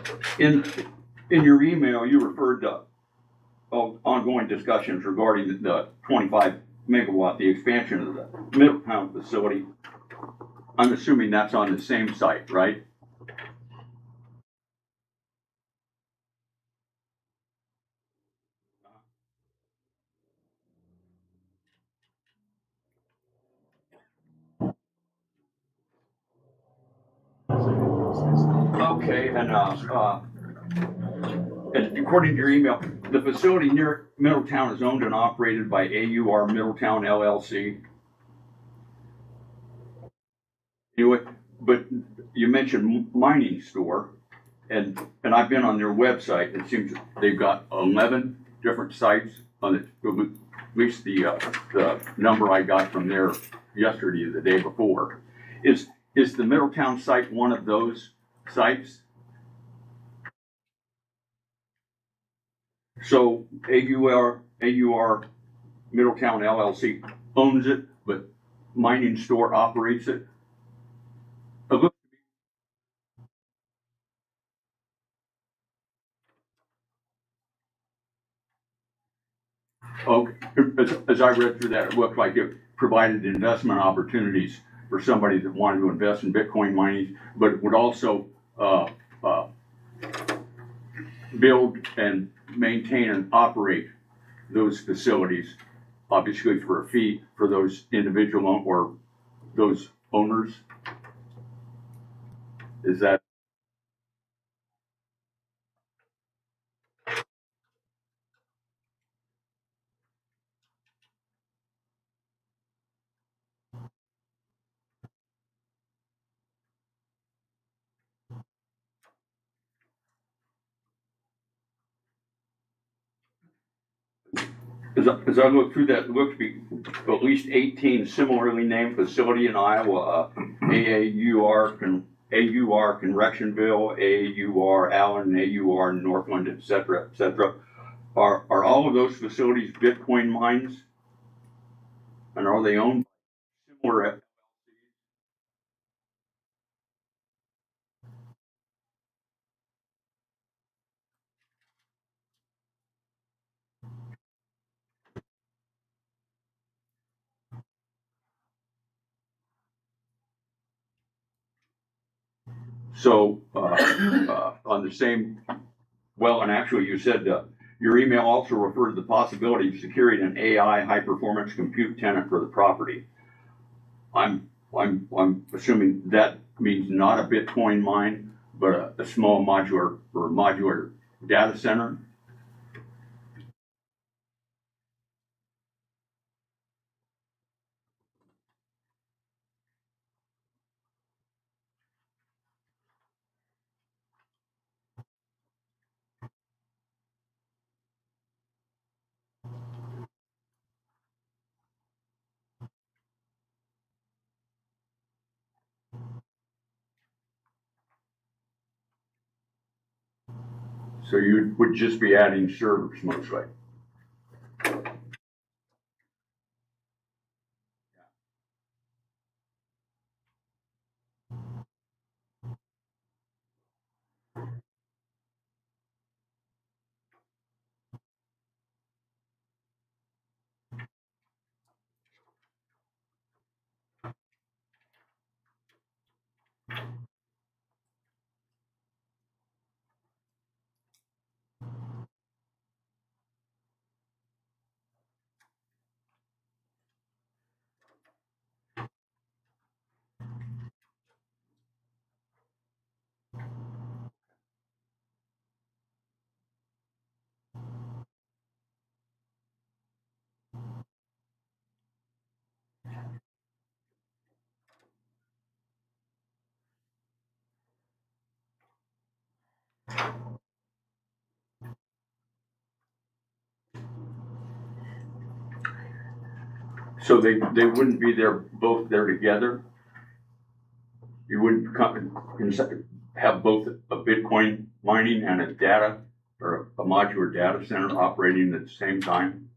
in your email, you referred to ongoing discussions regarding the 25 megawatt, the expansion of the Middletown facility. I'm assuming that's on the same site, right? Okay, and according to your email, the facility near Middletown is owned and operated by AUR Middletown LLC. Anyway, but you mentioned mining store, and I've been on their website. It seems they've got 11 different sites on it. At least the number I got from there yesterday or the day before. Is the Middletown site one of those sites? So AUR Middletown LLC owns it, but mining store operates it. Okay, as I read through that, it looked like it provided investment opportunities for somebody that wanted to invest in Bitcoin mining, but it would also uh, build and maintain and operate those facilities, obviously for a fee for those individual or those owners. Is that? As I look through that, it looks to be at least 18 similarly named facility in Iowa, AAUR Correctionville, AUR Allen, AUR Northland, et cetera, et cetera. Are all of those facilities Bitcoin mines? And are they owned by similar? So on the same, well, and actually you said your email also referred to the possibility of securing an AI high performance compute tenant for the property. I'm assuming that means not a Bitcoin mine, but a small modular data center. So you would just be adding servers mostly. So they wouldn't be there, both there together? You wouldn't have both a Bitcoin mining and a data, or a modular data center operating at the same time?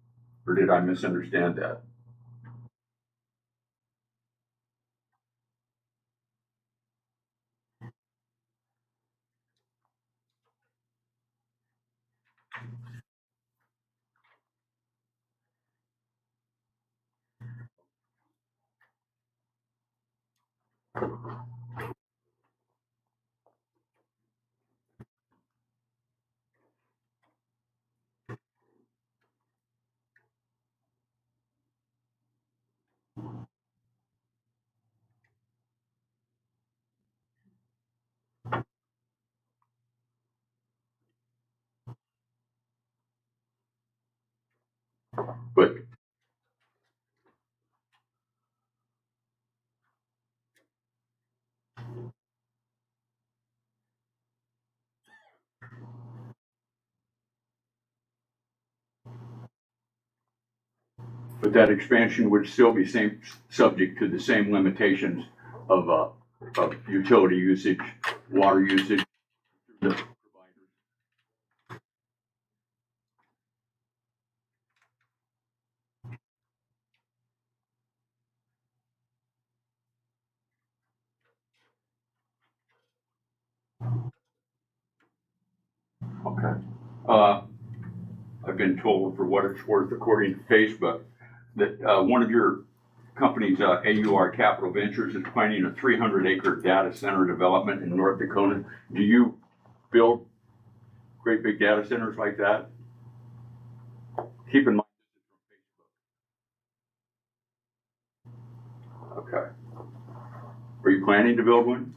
Or did I misunderstand that? But that expansion would still be subject to the same limitations of utility usage, water usage. Okay. I've been told, for what it's worth, according to Facebook, that one of your companies, AUR Capital Ventures, is planning a 300-acre data center development in North Dakota. Do you build great big data centers like that? Keep in mind. Okay. Are you planning to build one?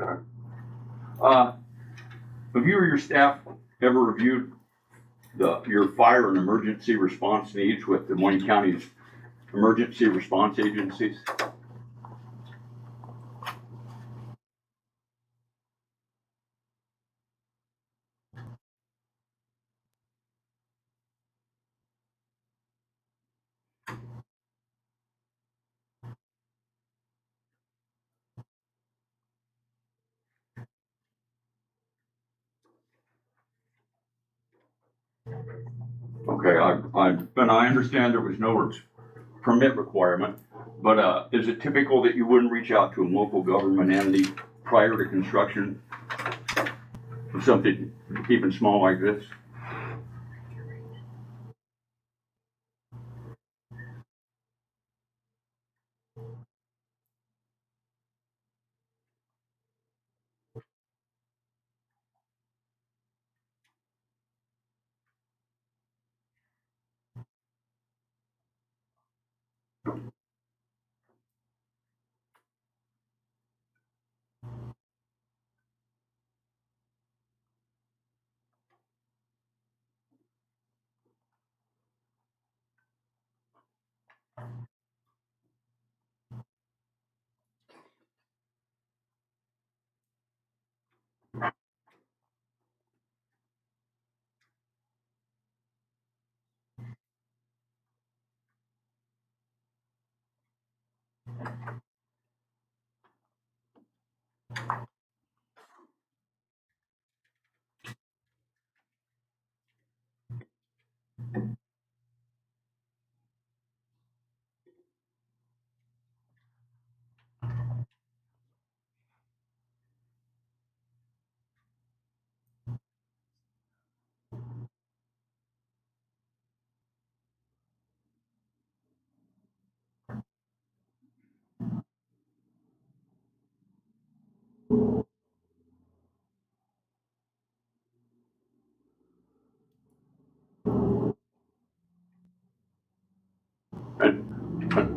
Okay. Have you or your staff ever reviewed your fire and emergency response needs with the Moines County's emergency response agencies? Okay, I understand there was no permit requirement, but is it typical that you wouldn't reach out to a local government entity prior to construction of something even small like this?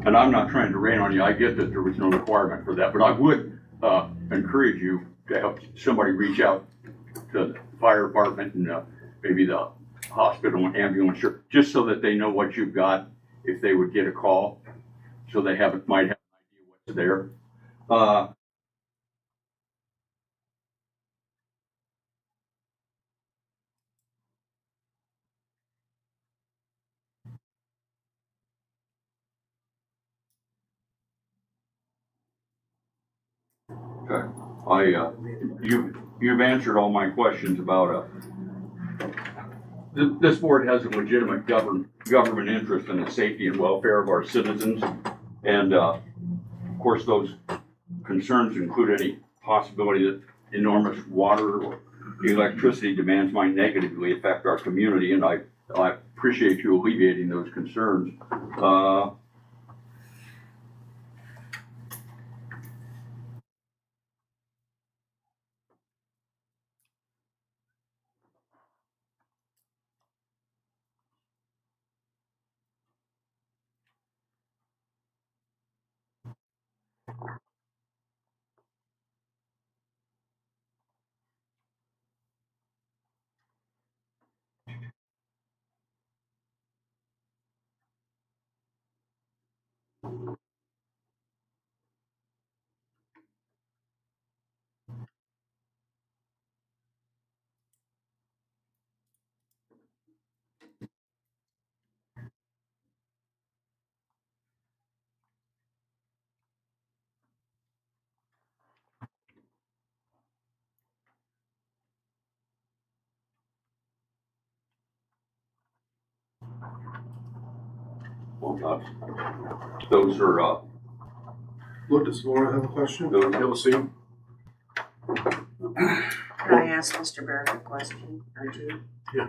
And I'm not trying to rain on you. I get that there was no requirement for that, but I would encourage you to help somebody reach out to the fire department and maybe the hospital and ambulance, just so that they know what you've got if they would get a call, so they might have an idea what's there. Okay. You've answered all my questions about this board has a legitimate government interest in the safety and welfare of our citizens. And of course, those concerns include any possibility that enormous water or electricity demands might negatively affect our community. And I appreciate you alleviating those concerns. Well, those are Look, does Laura have a question? You'll see. Can I ask Mr. Barrett a question or two? Yeah.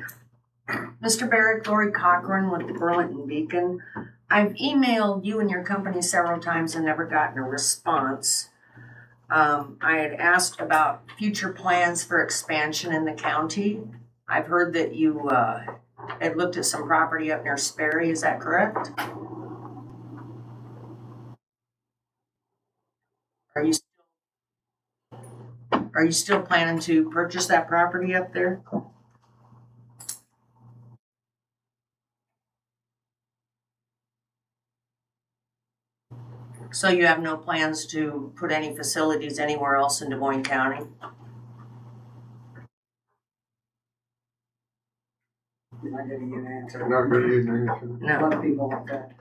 Mr. Barrett, Lori Cochran with the Burlington Beacon. I've emailed you and your company several times and never gotten a response. I had asked about future plans for expansion in the county. I've heard that you had looked at some property up near Sperry, is that correct? Are you still planning to purchase that property up there? So you have no plans to put any facilities anywhere else in Des Moines County? I'm not giving you an answer. Not gonna use an answer. A No. lot of people like that.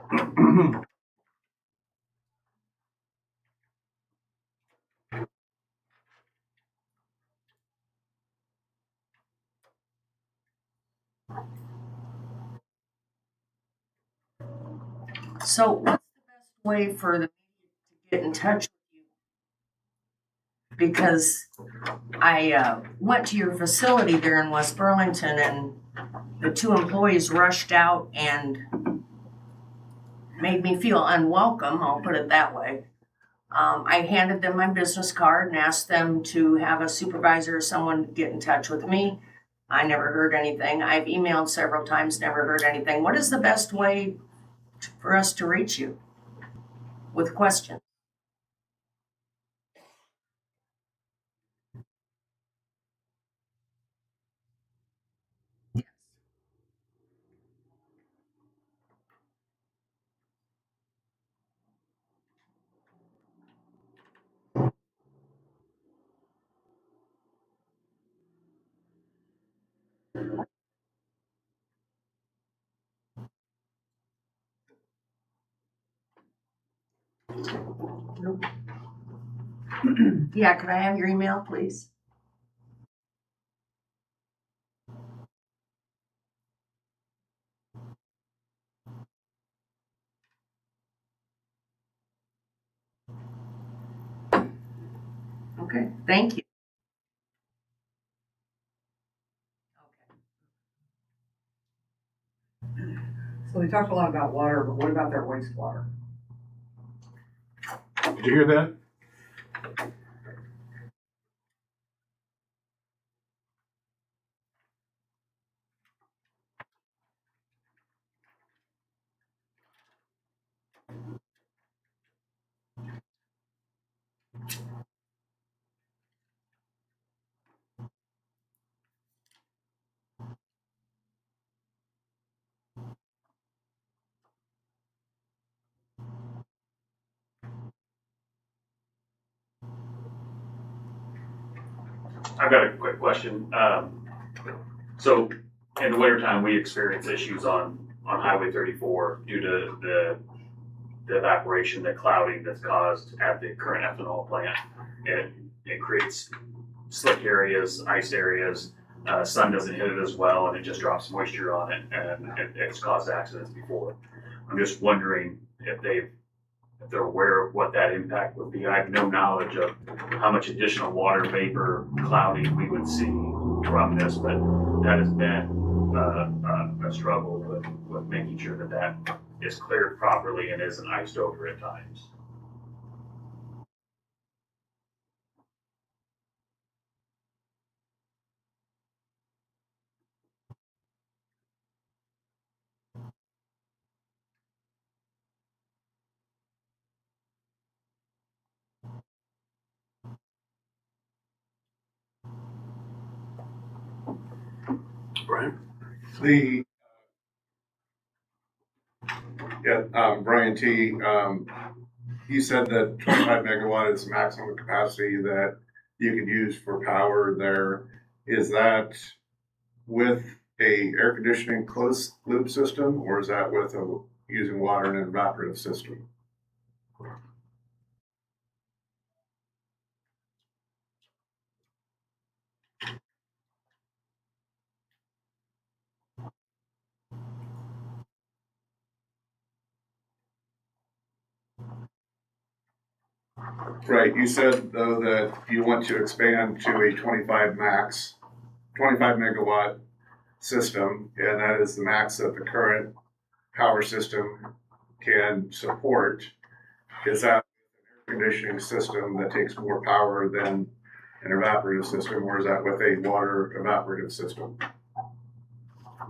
So what's the best way for the media to get in touch with you? Because I went to your facility there in West Burlington and the two employees rushed out and made me feel unwelcome, I'll put it that way. I handed them my business card and asked them to have a supervisor or someone get in touch with me. I never heard anything. I've emailed several times, never heard anything. What is the best way for us to reach you with questions? Yeah, could I have your email, please? Okay, thank you. So they talked a lot about water, but what about their wastewater? Did you hear that? I've got a quick question. So in the wintertime, we experience issues on Highway 34 due to the evaporation, the clouding that's caused at the current ethanol plant. It creates slick areas, ice areas. Sun doesn't hit it as well, and it just drops moisture on it, and it's caused accidents before. I'm just wondering if they're aware of what that impact would be. I have no knowledge of how much additional water vapor clouding we would see from this, but that has been a struggle with making sure that is cleared properly and isn't iced over at times. Brian? Brian T, you said that 25 megawatt is the maximum capacity that you could use for power there. Is that with a air conditioning closed loop system, or is that with using water in an evaporative system? Right, you said though that you want to expand to a 25 megawatt system, and that is the max that the current power system can support. Is that an air conditioning system that takes more power than an evaporative system, or is that with a water evaporative system?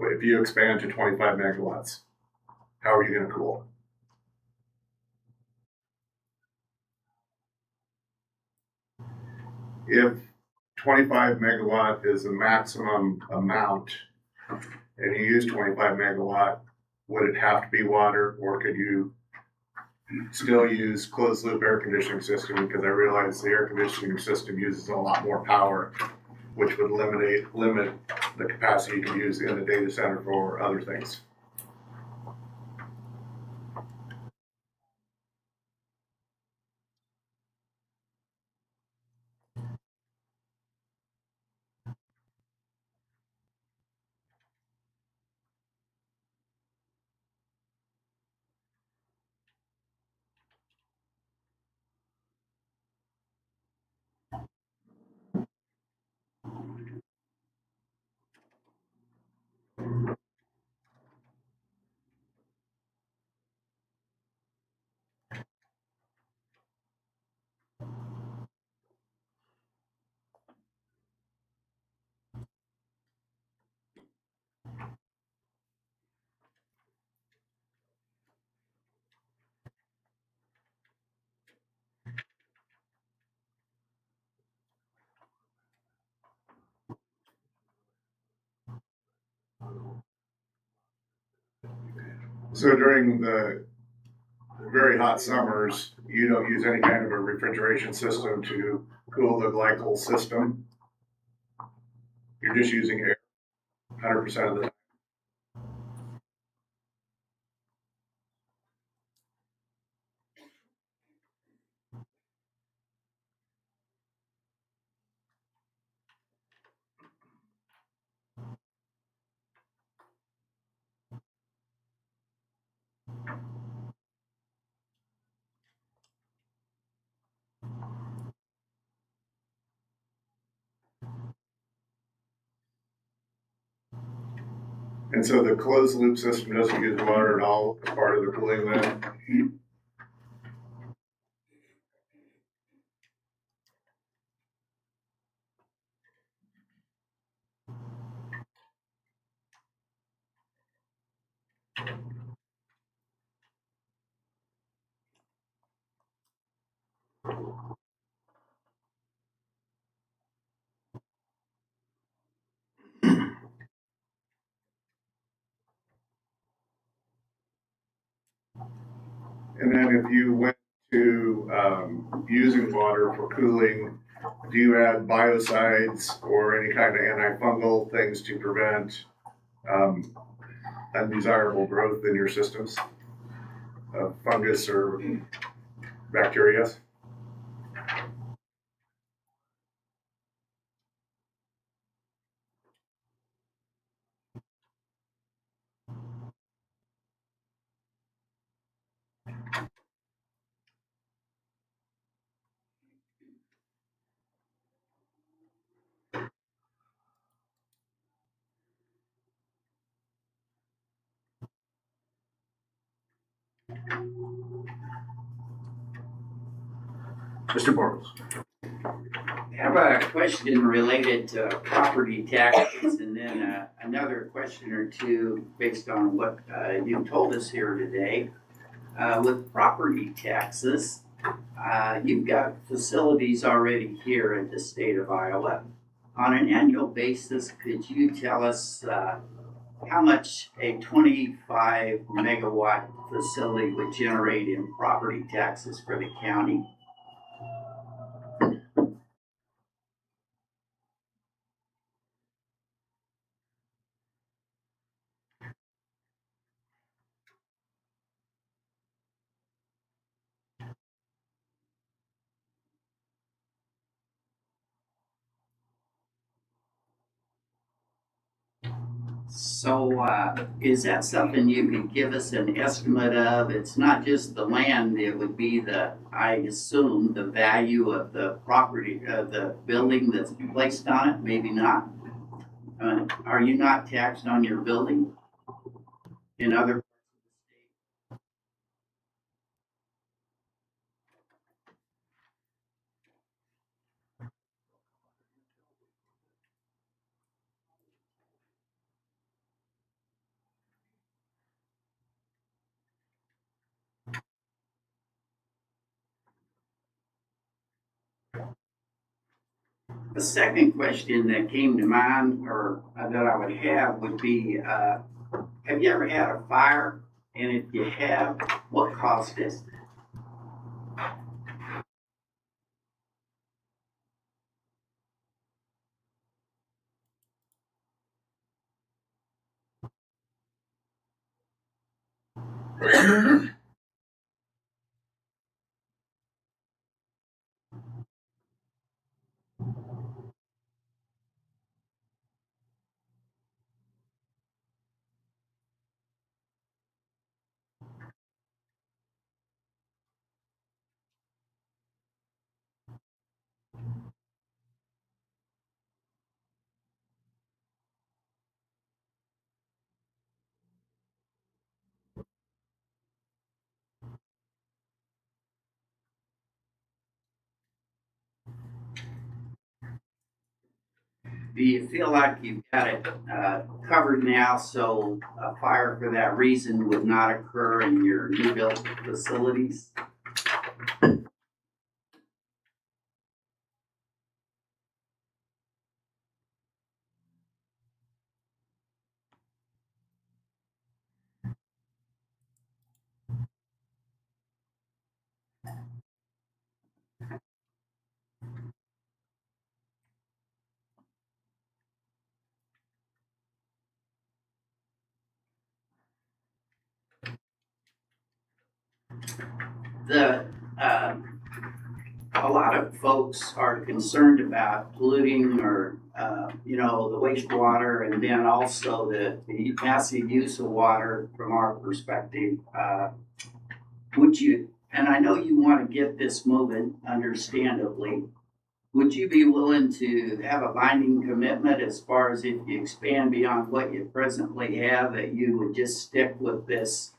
If you expand to 25 megawatts, how are you going to cool? If 25 megawatt is the maximum amount and you use 25 megawatt, would it have to be water, or could you still use closed loop air conditioning system? Because I realize the air conditioning system uses a lot more power, which would limit the capacity you can use in the data center for other things. So during the very hot summers, you don't use any kind of a refrigeration system to cool the glycol system. You're just using air 100% of the time. And so the closed loop system doesn't use water at all as part of the cooling then? And then if you went to using water for cooling Do you add biocides or any kind of antifungal things to prevent undesirable growth in your systems of fungus or bacteria? Mr. Bartles. I have a question related to property taxes and then another question or two based on what you told us here today. With property taxes, you've got facilities already here in the state of Iowa. On an annual basis, could you tell us how much a 25 megawatt facility would generate in property taxes for the county? So, is that something you could give us an estimate of? It's not just the land, it would be I assume, the value of the property, the building that's placed on it, maybe not. Are you not taxed on your building in other? The second question that came to mind, or that I would have, would be, have you ever had a fire? And if you have, what caused it? Do you feel like you've got it covered now so a fire for that reason would not occur in your new built facilities? The a lot of folks are concerned about polluting or the wastewater, and then also the massive use of water from our perspective. Would you? And I know you want to get this moving, understandably. Would you be willing to have a binding commitment as far as if you expand beyond what you presently have, that you would just stick with this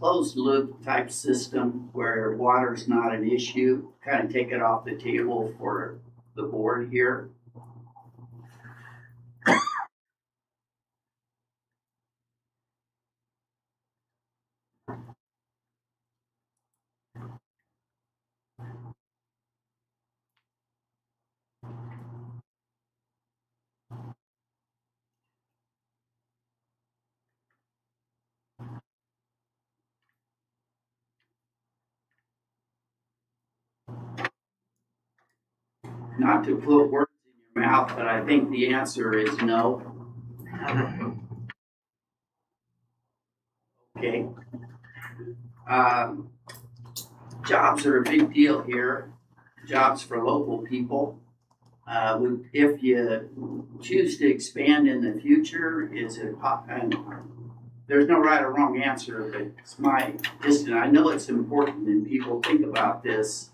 closed loop type system where water's not an issue, kind of take it off the table for the board here? not to put words in your mouth, but I think the answer is no. Okay. Jobs are a big deal here, jobs for local people. If you choose to expand in the future, and there's no right or wrong answer, but it's I know it's important and people think about this.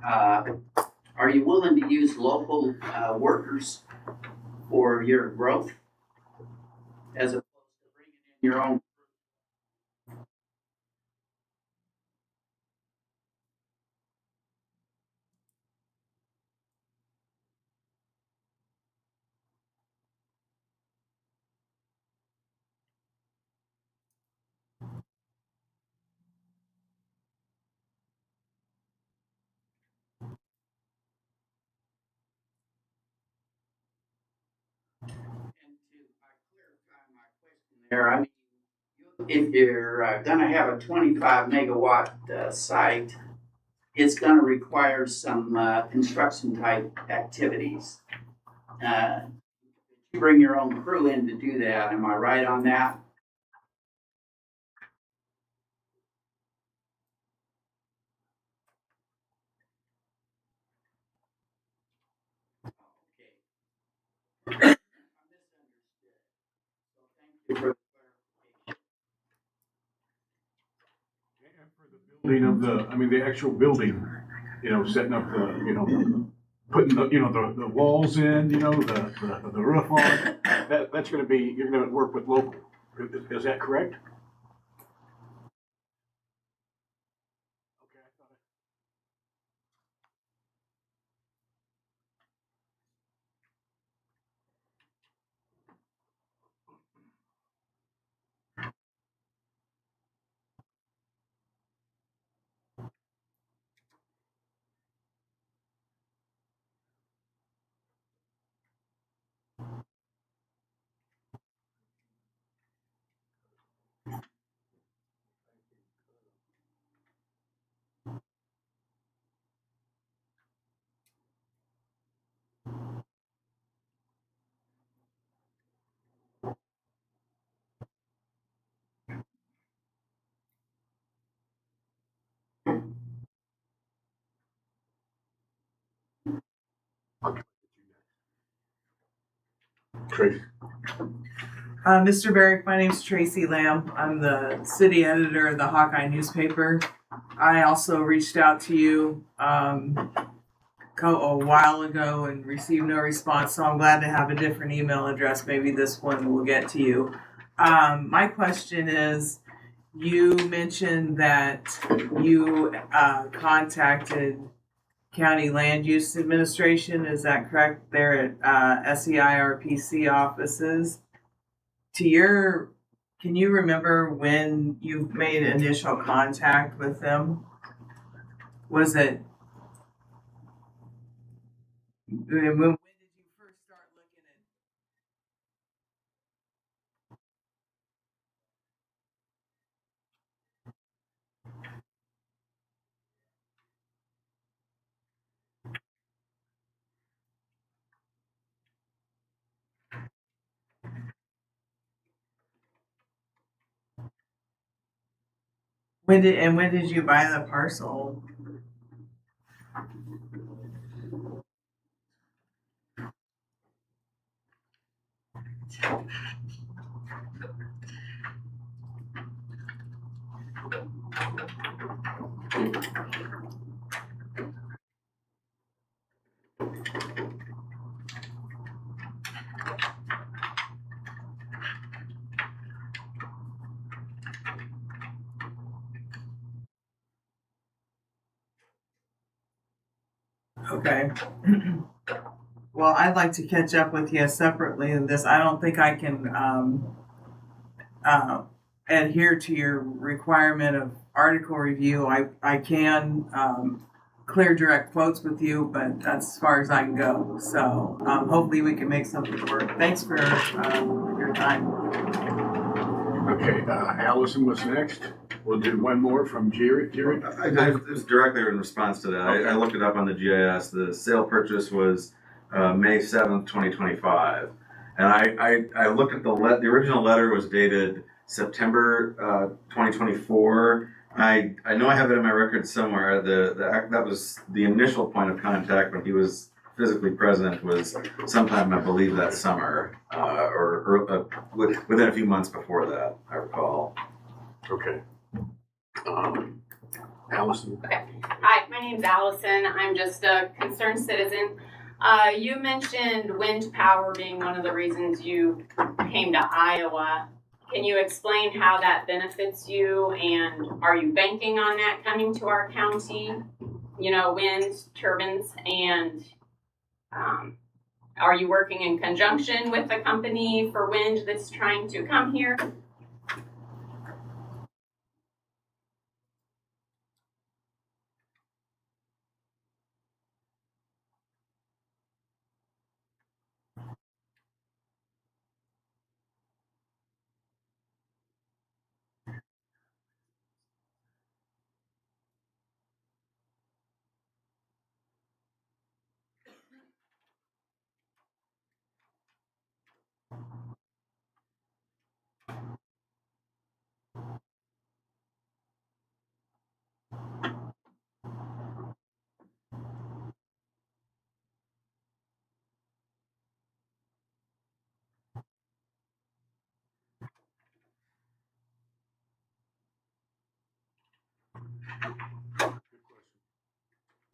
Are you willing to use local workers for your growth as opposed to bringing in your own? There, I mean, if you're going to have a 25 megawatt site, it's going to require some construction type activities. You bring your own crew in to do that. Am I right on that? Building of the actual building, setting up putting the walls in, the roof on, that's gonna be, you're gonna work with local. Is that correct? Tracy. Mr. Barrick, my name's Tracy Lamb. I'm the city editor of the Hawkeye newspaper. I also reached out to you a while ago and received no response, so I'm glad to have a different email address. Maybe this one will get to you. My question is, you mentioned that you contacted County Land Use Administration, is that correct? They're at SEIRPC offices. Can you remember when you made initial contact with them? Was it, when did you first start looking at? When did you buy the parcel? Okay. Well, I'd like to catch up with you separately in this. I don't think I can adhere to your requirement of article review. I can clear direct quotes with you, but that's as far as I can go. So hopefully we can make something work. Thanks for your time. Okay, Allison was next. We'll do one more from Jared. Jared? It's directly in response to that. I looked it up on the GIS. The sale purchase was May 7th, 2025. And I looked at the original letter was dated September 2024. I know I have it in my records somewhere. That was the initial point of contact when he was physically present was sometime, I believe, that summer, or within a few months before that, I recall. Okay. Allison? Okay. Hi, my name's Allison. I'm just a concerned citizen. You mentioned wind power being one of the reasons you came to Iowa. Can you explain how that benefits you, and are you banking on that coming to our county? You know, wind turbines, and are you working in conjunction with a company for wind that's trying to come here?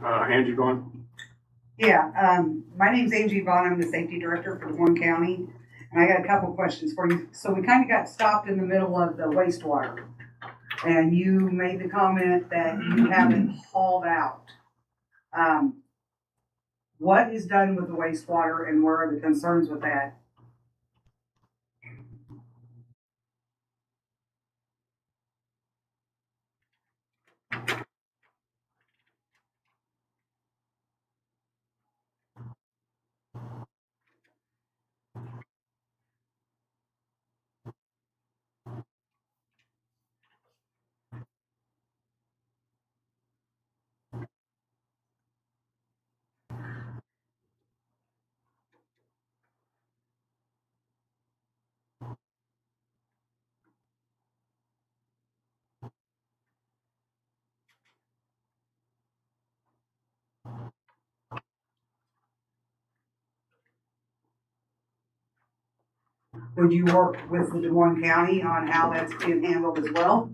Angie, go on. Yeah, my name's Angie Vaughn. I'm the safety director for Moines County. And I got a couple questions for you. So we kind of got stopped in the middle of the wastewater. And you made the comment that you haven't hauled out. What is done with the wastewater and where are the concerns with that? Would you work with the Des Moines County on how that's being handled as well?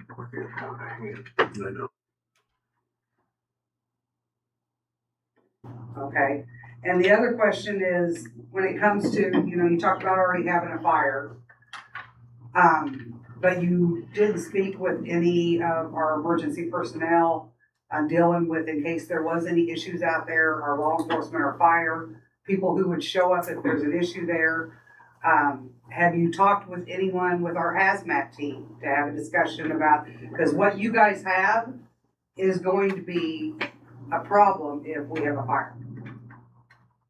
Okay. And the other question is, when it comes to, you talked about already having a fire, but you didn't speak with any of our emergency personnel dealing with in case there was any issues out there, our law enforcement or fire, people who would show up if there's an issue there. Have you talked with anyone with our hazmat team to have a discussion about, because what you guys have is going to be a problem if we have a fire.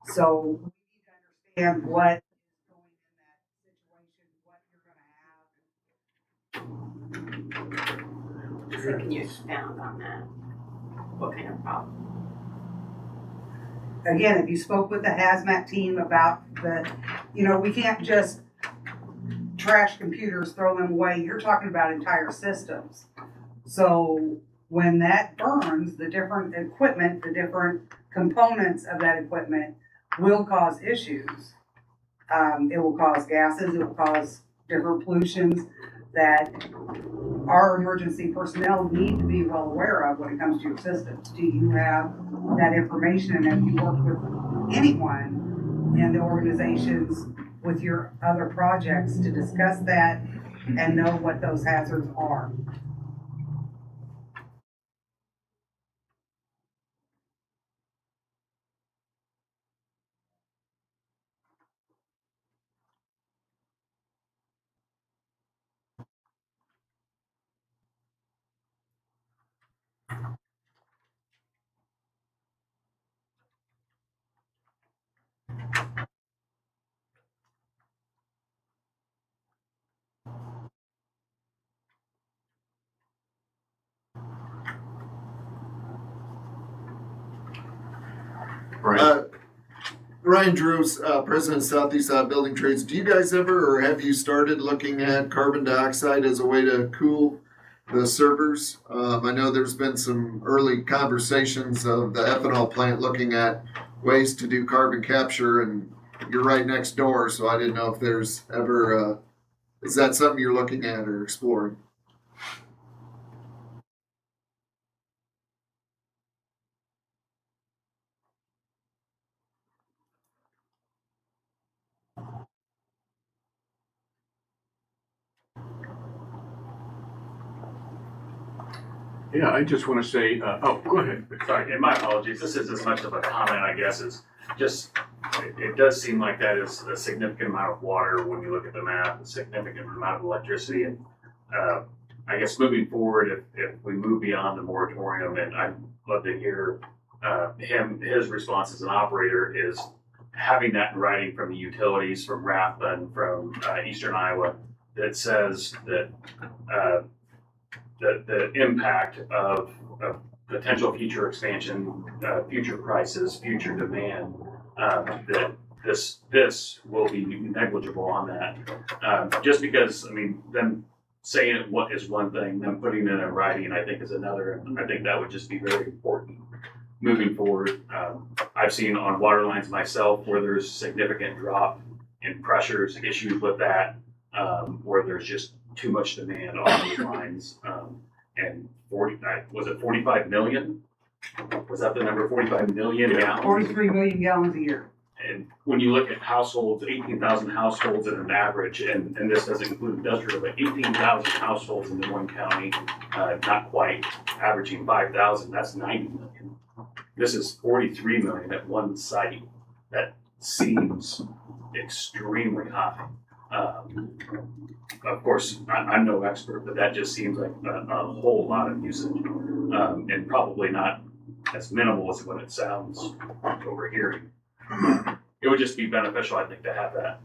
So we need to understand what is going in that situation, what you're gonna have. So can you expound on that? What kind of problem? Again, if you spoke with the hazmat team about we can't just trash computers, throw them away. You're talking about entire systems. So when that burns, the different equipment, the different components of that equipment will cause issues. It will cause gases, it will cause different pollutions that our emergency personnel need to be well aware of when it comes to your systems. Do you have that information, and have you worked with anyone in the organizations with your other projects to discuss that and know what those hazards are? Brian? Ryan Drews, President of Southeast Building Trades. Do you guys ever, or have you started looking at carbon dioxide as a way to cool the servers? I know there's been some early conversations of the ethanol plant looking at ways to do carbon capture, and you're right next door, so I didn't know if there's ever, is that something you're looking at or exploring? Yeah, I just want to say, oh, go ahead. Sorry, and my apologies, this is as much of a comment, I guess, as just, it does seem like that is a significant amount of water when you look at the map, a significant amount of electricity, and I guess moving forward, if we move beyond the moratorium, and I'd love to hear his response as an operator is having that in writing from the utilities, from Rathbun, from Eastern Iowa, that says that the impact of potential future expansion, future prices, future demand, that this will be negligible on that. Just because, I mean, them saying it what is one thing, them putting it in writing, I think is another. I think that would just be very important moving forward. I've seen on water lines myself where there's significant drop in pressures, issues with that, where there's just too much demand on these lines. And 45 million? Was that the number? 45 million gallons? 43 million gallons a year. And when you look at households, 18,000 households at an average, and this doesn't include industrial, but 18,000 households in Des Moines County, not quite, averaging 5,000, that's 90 million. This is 43 million at one site. That seems extremely high. Of course, I'm no expert, but that just seems like a whole lot of usage, and probably not as minimal as what it sounds over here. It would just be beneficial, I think, to have that,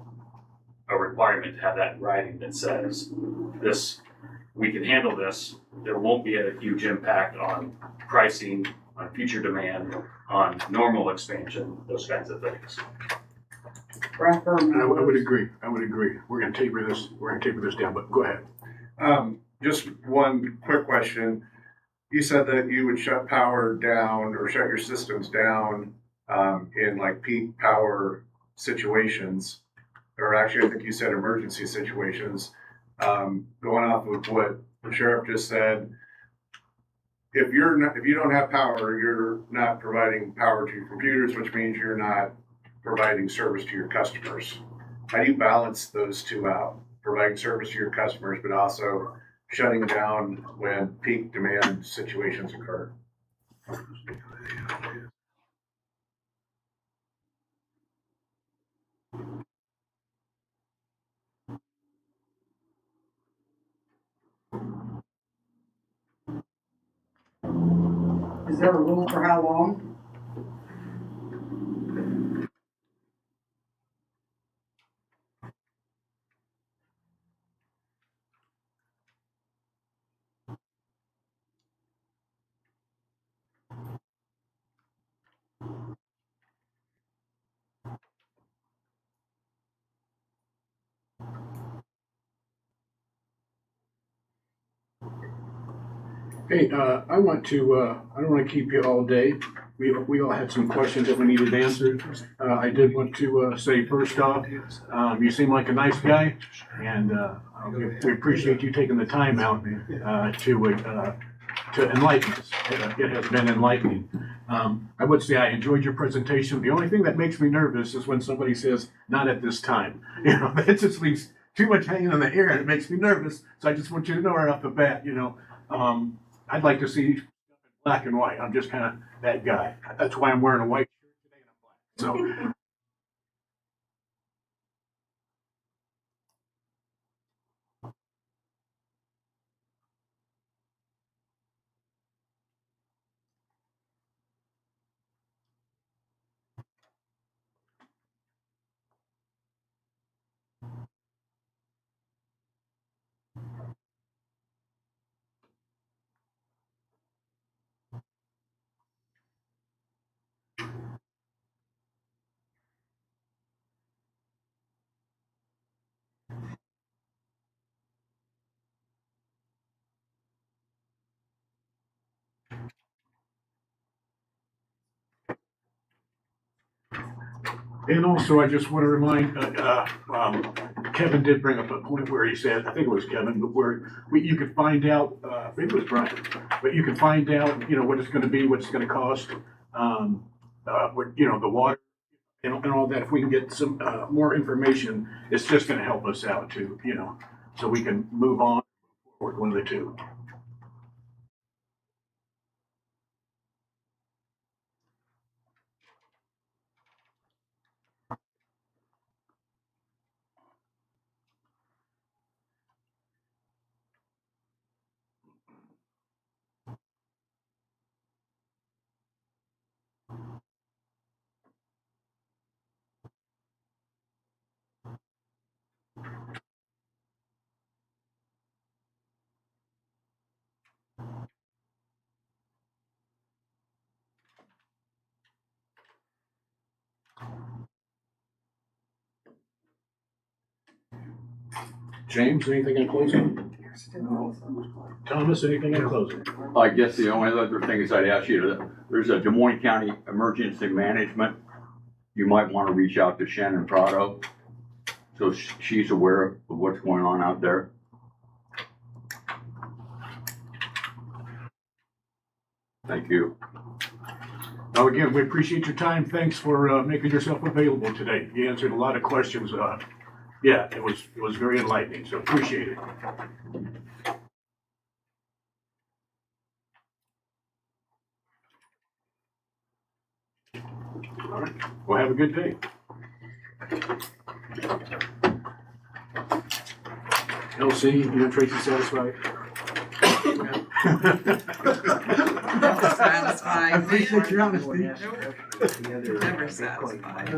a requirement to have that in writing that says this, we can handle this. There won't be a huge impact on pricing, on future demand, on normal expansion, those kinds of things. I would agree. We're gonna taper this down, but go ahead. Just one quick question. You said that you would shut power down or shut your systems down in like peak power situations, or actually I think you said emergency situations. Going off of what the sheriff just said, if you don't have power, you're not providing power to your computers, which means you're not providing service to your customers. How do you balance those two out? Providing service to your customers, but also shutting down when peak demand situations occur? Is there a rule for how long? Hey, I want to, I don't want to keep you all day. We all had some questions that we needed answered. I did want to say first off, you seem like a nice guy, and we appreciate you taking the time out to enlighten us. It has been enlightening. I would say I enjoyed your presentation. The only thing that makes me nervous is when somebody says, "Not at this time." You know, that just leaves too much hanging in the air, and it makes me nervous. So I just want you to know right off the bat, you know, I'd like to see black and white. I'm just kind of that guy. That's why I'm wearing a white shirt today and I'm black. So. And also, I just want to remind, Kevin did bring up a point where he said, I think it was Kevin, but you could find out, maybe it was Brian, but you can find out, what it's gonna be, what it's gonna cost, the water and all that. If we can get some, more information, it's just gonna help us out too, so we can move on, or one of the two. James, anything in closing? Thomas, anything in closing? I guess the only other thing is I'd ask you, there's a Des Moines County Emergency Management. You might want to reach out to Shannon Prado, so she's aware of what's going on out there. Thank you. Now, again, we appreciate your time. Thanks for making yourself available today. You answered a lot of questions. Yeah, it was very enlightening, so appreciate it. All right, well, have a good day. LC, you and Tracy satisfied? Satisfied. I appreciate your honesty. Never satisfied.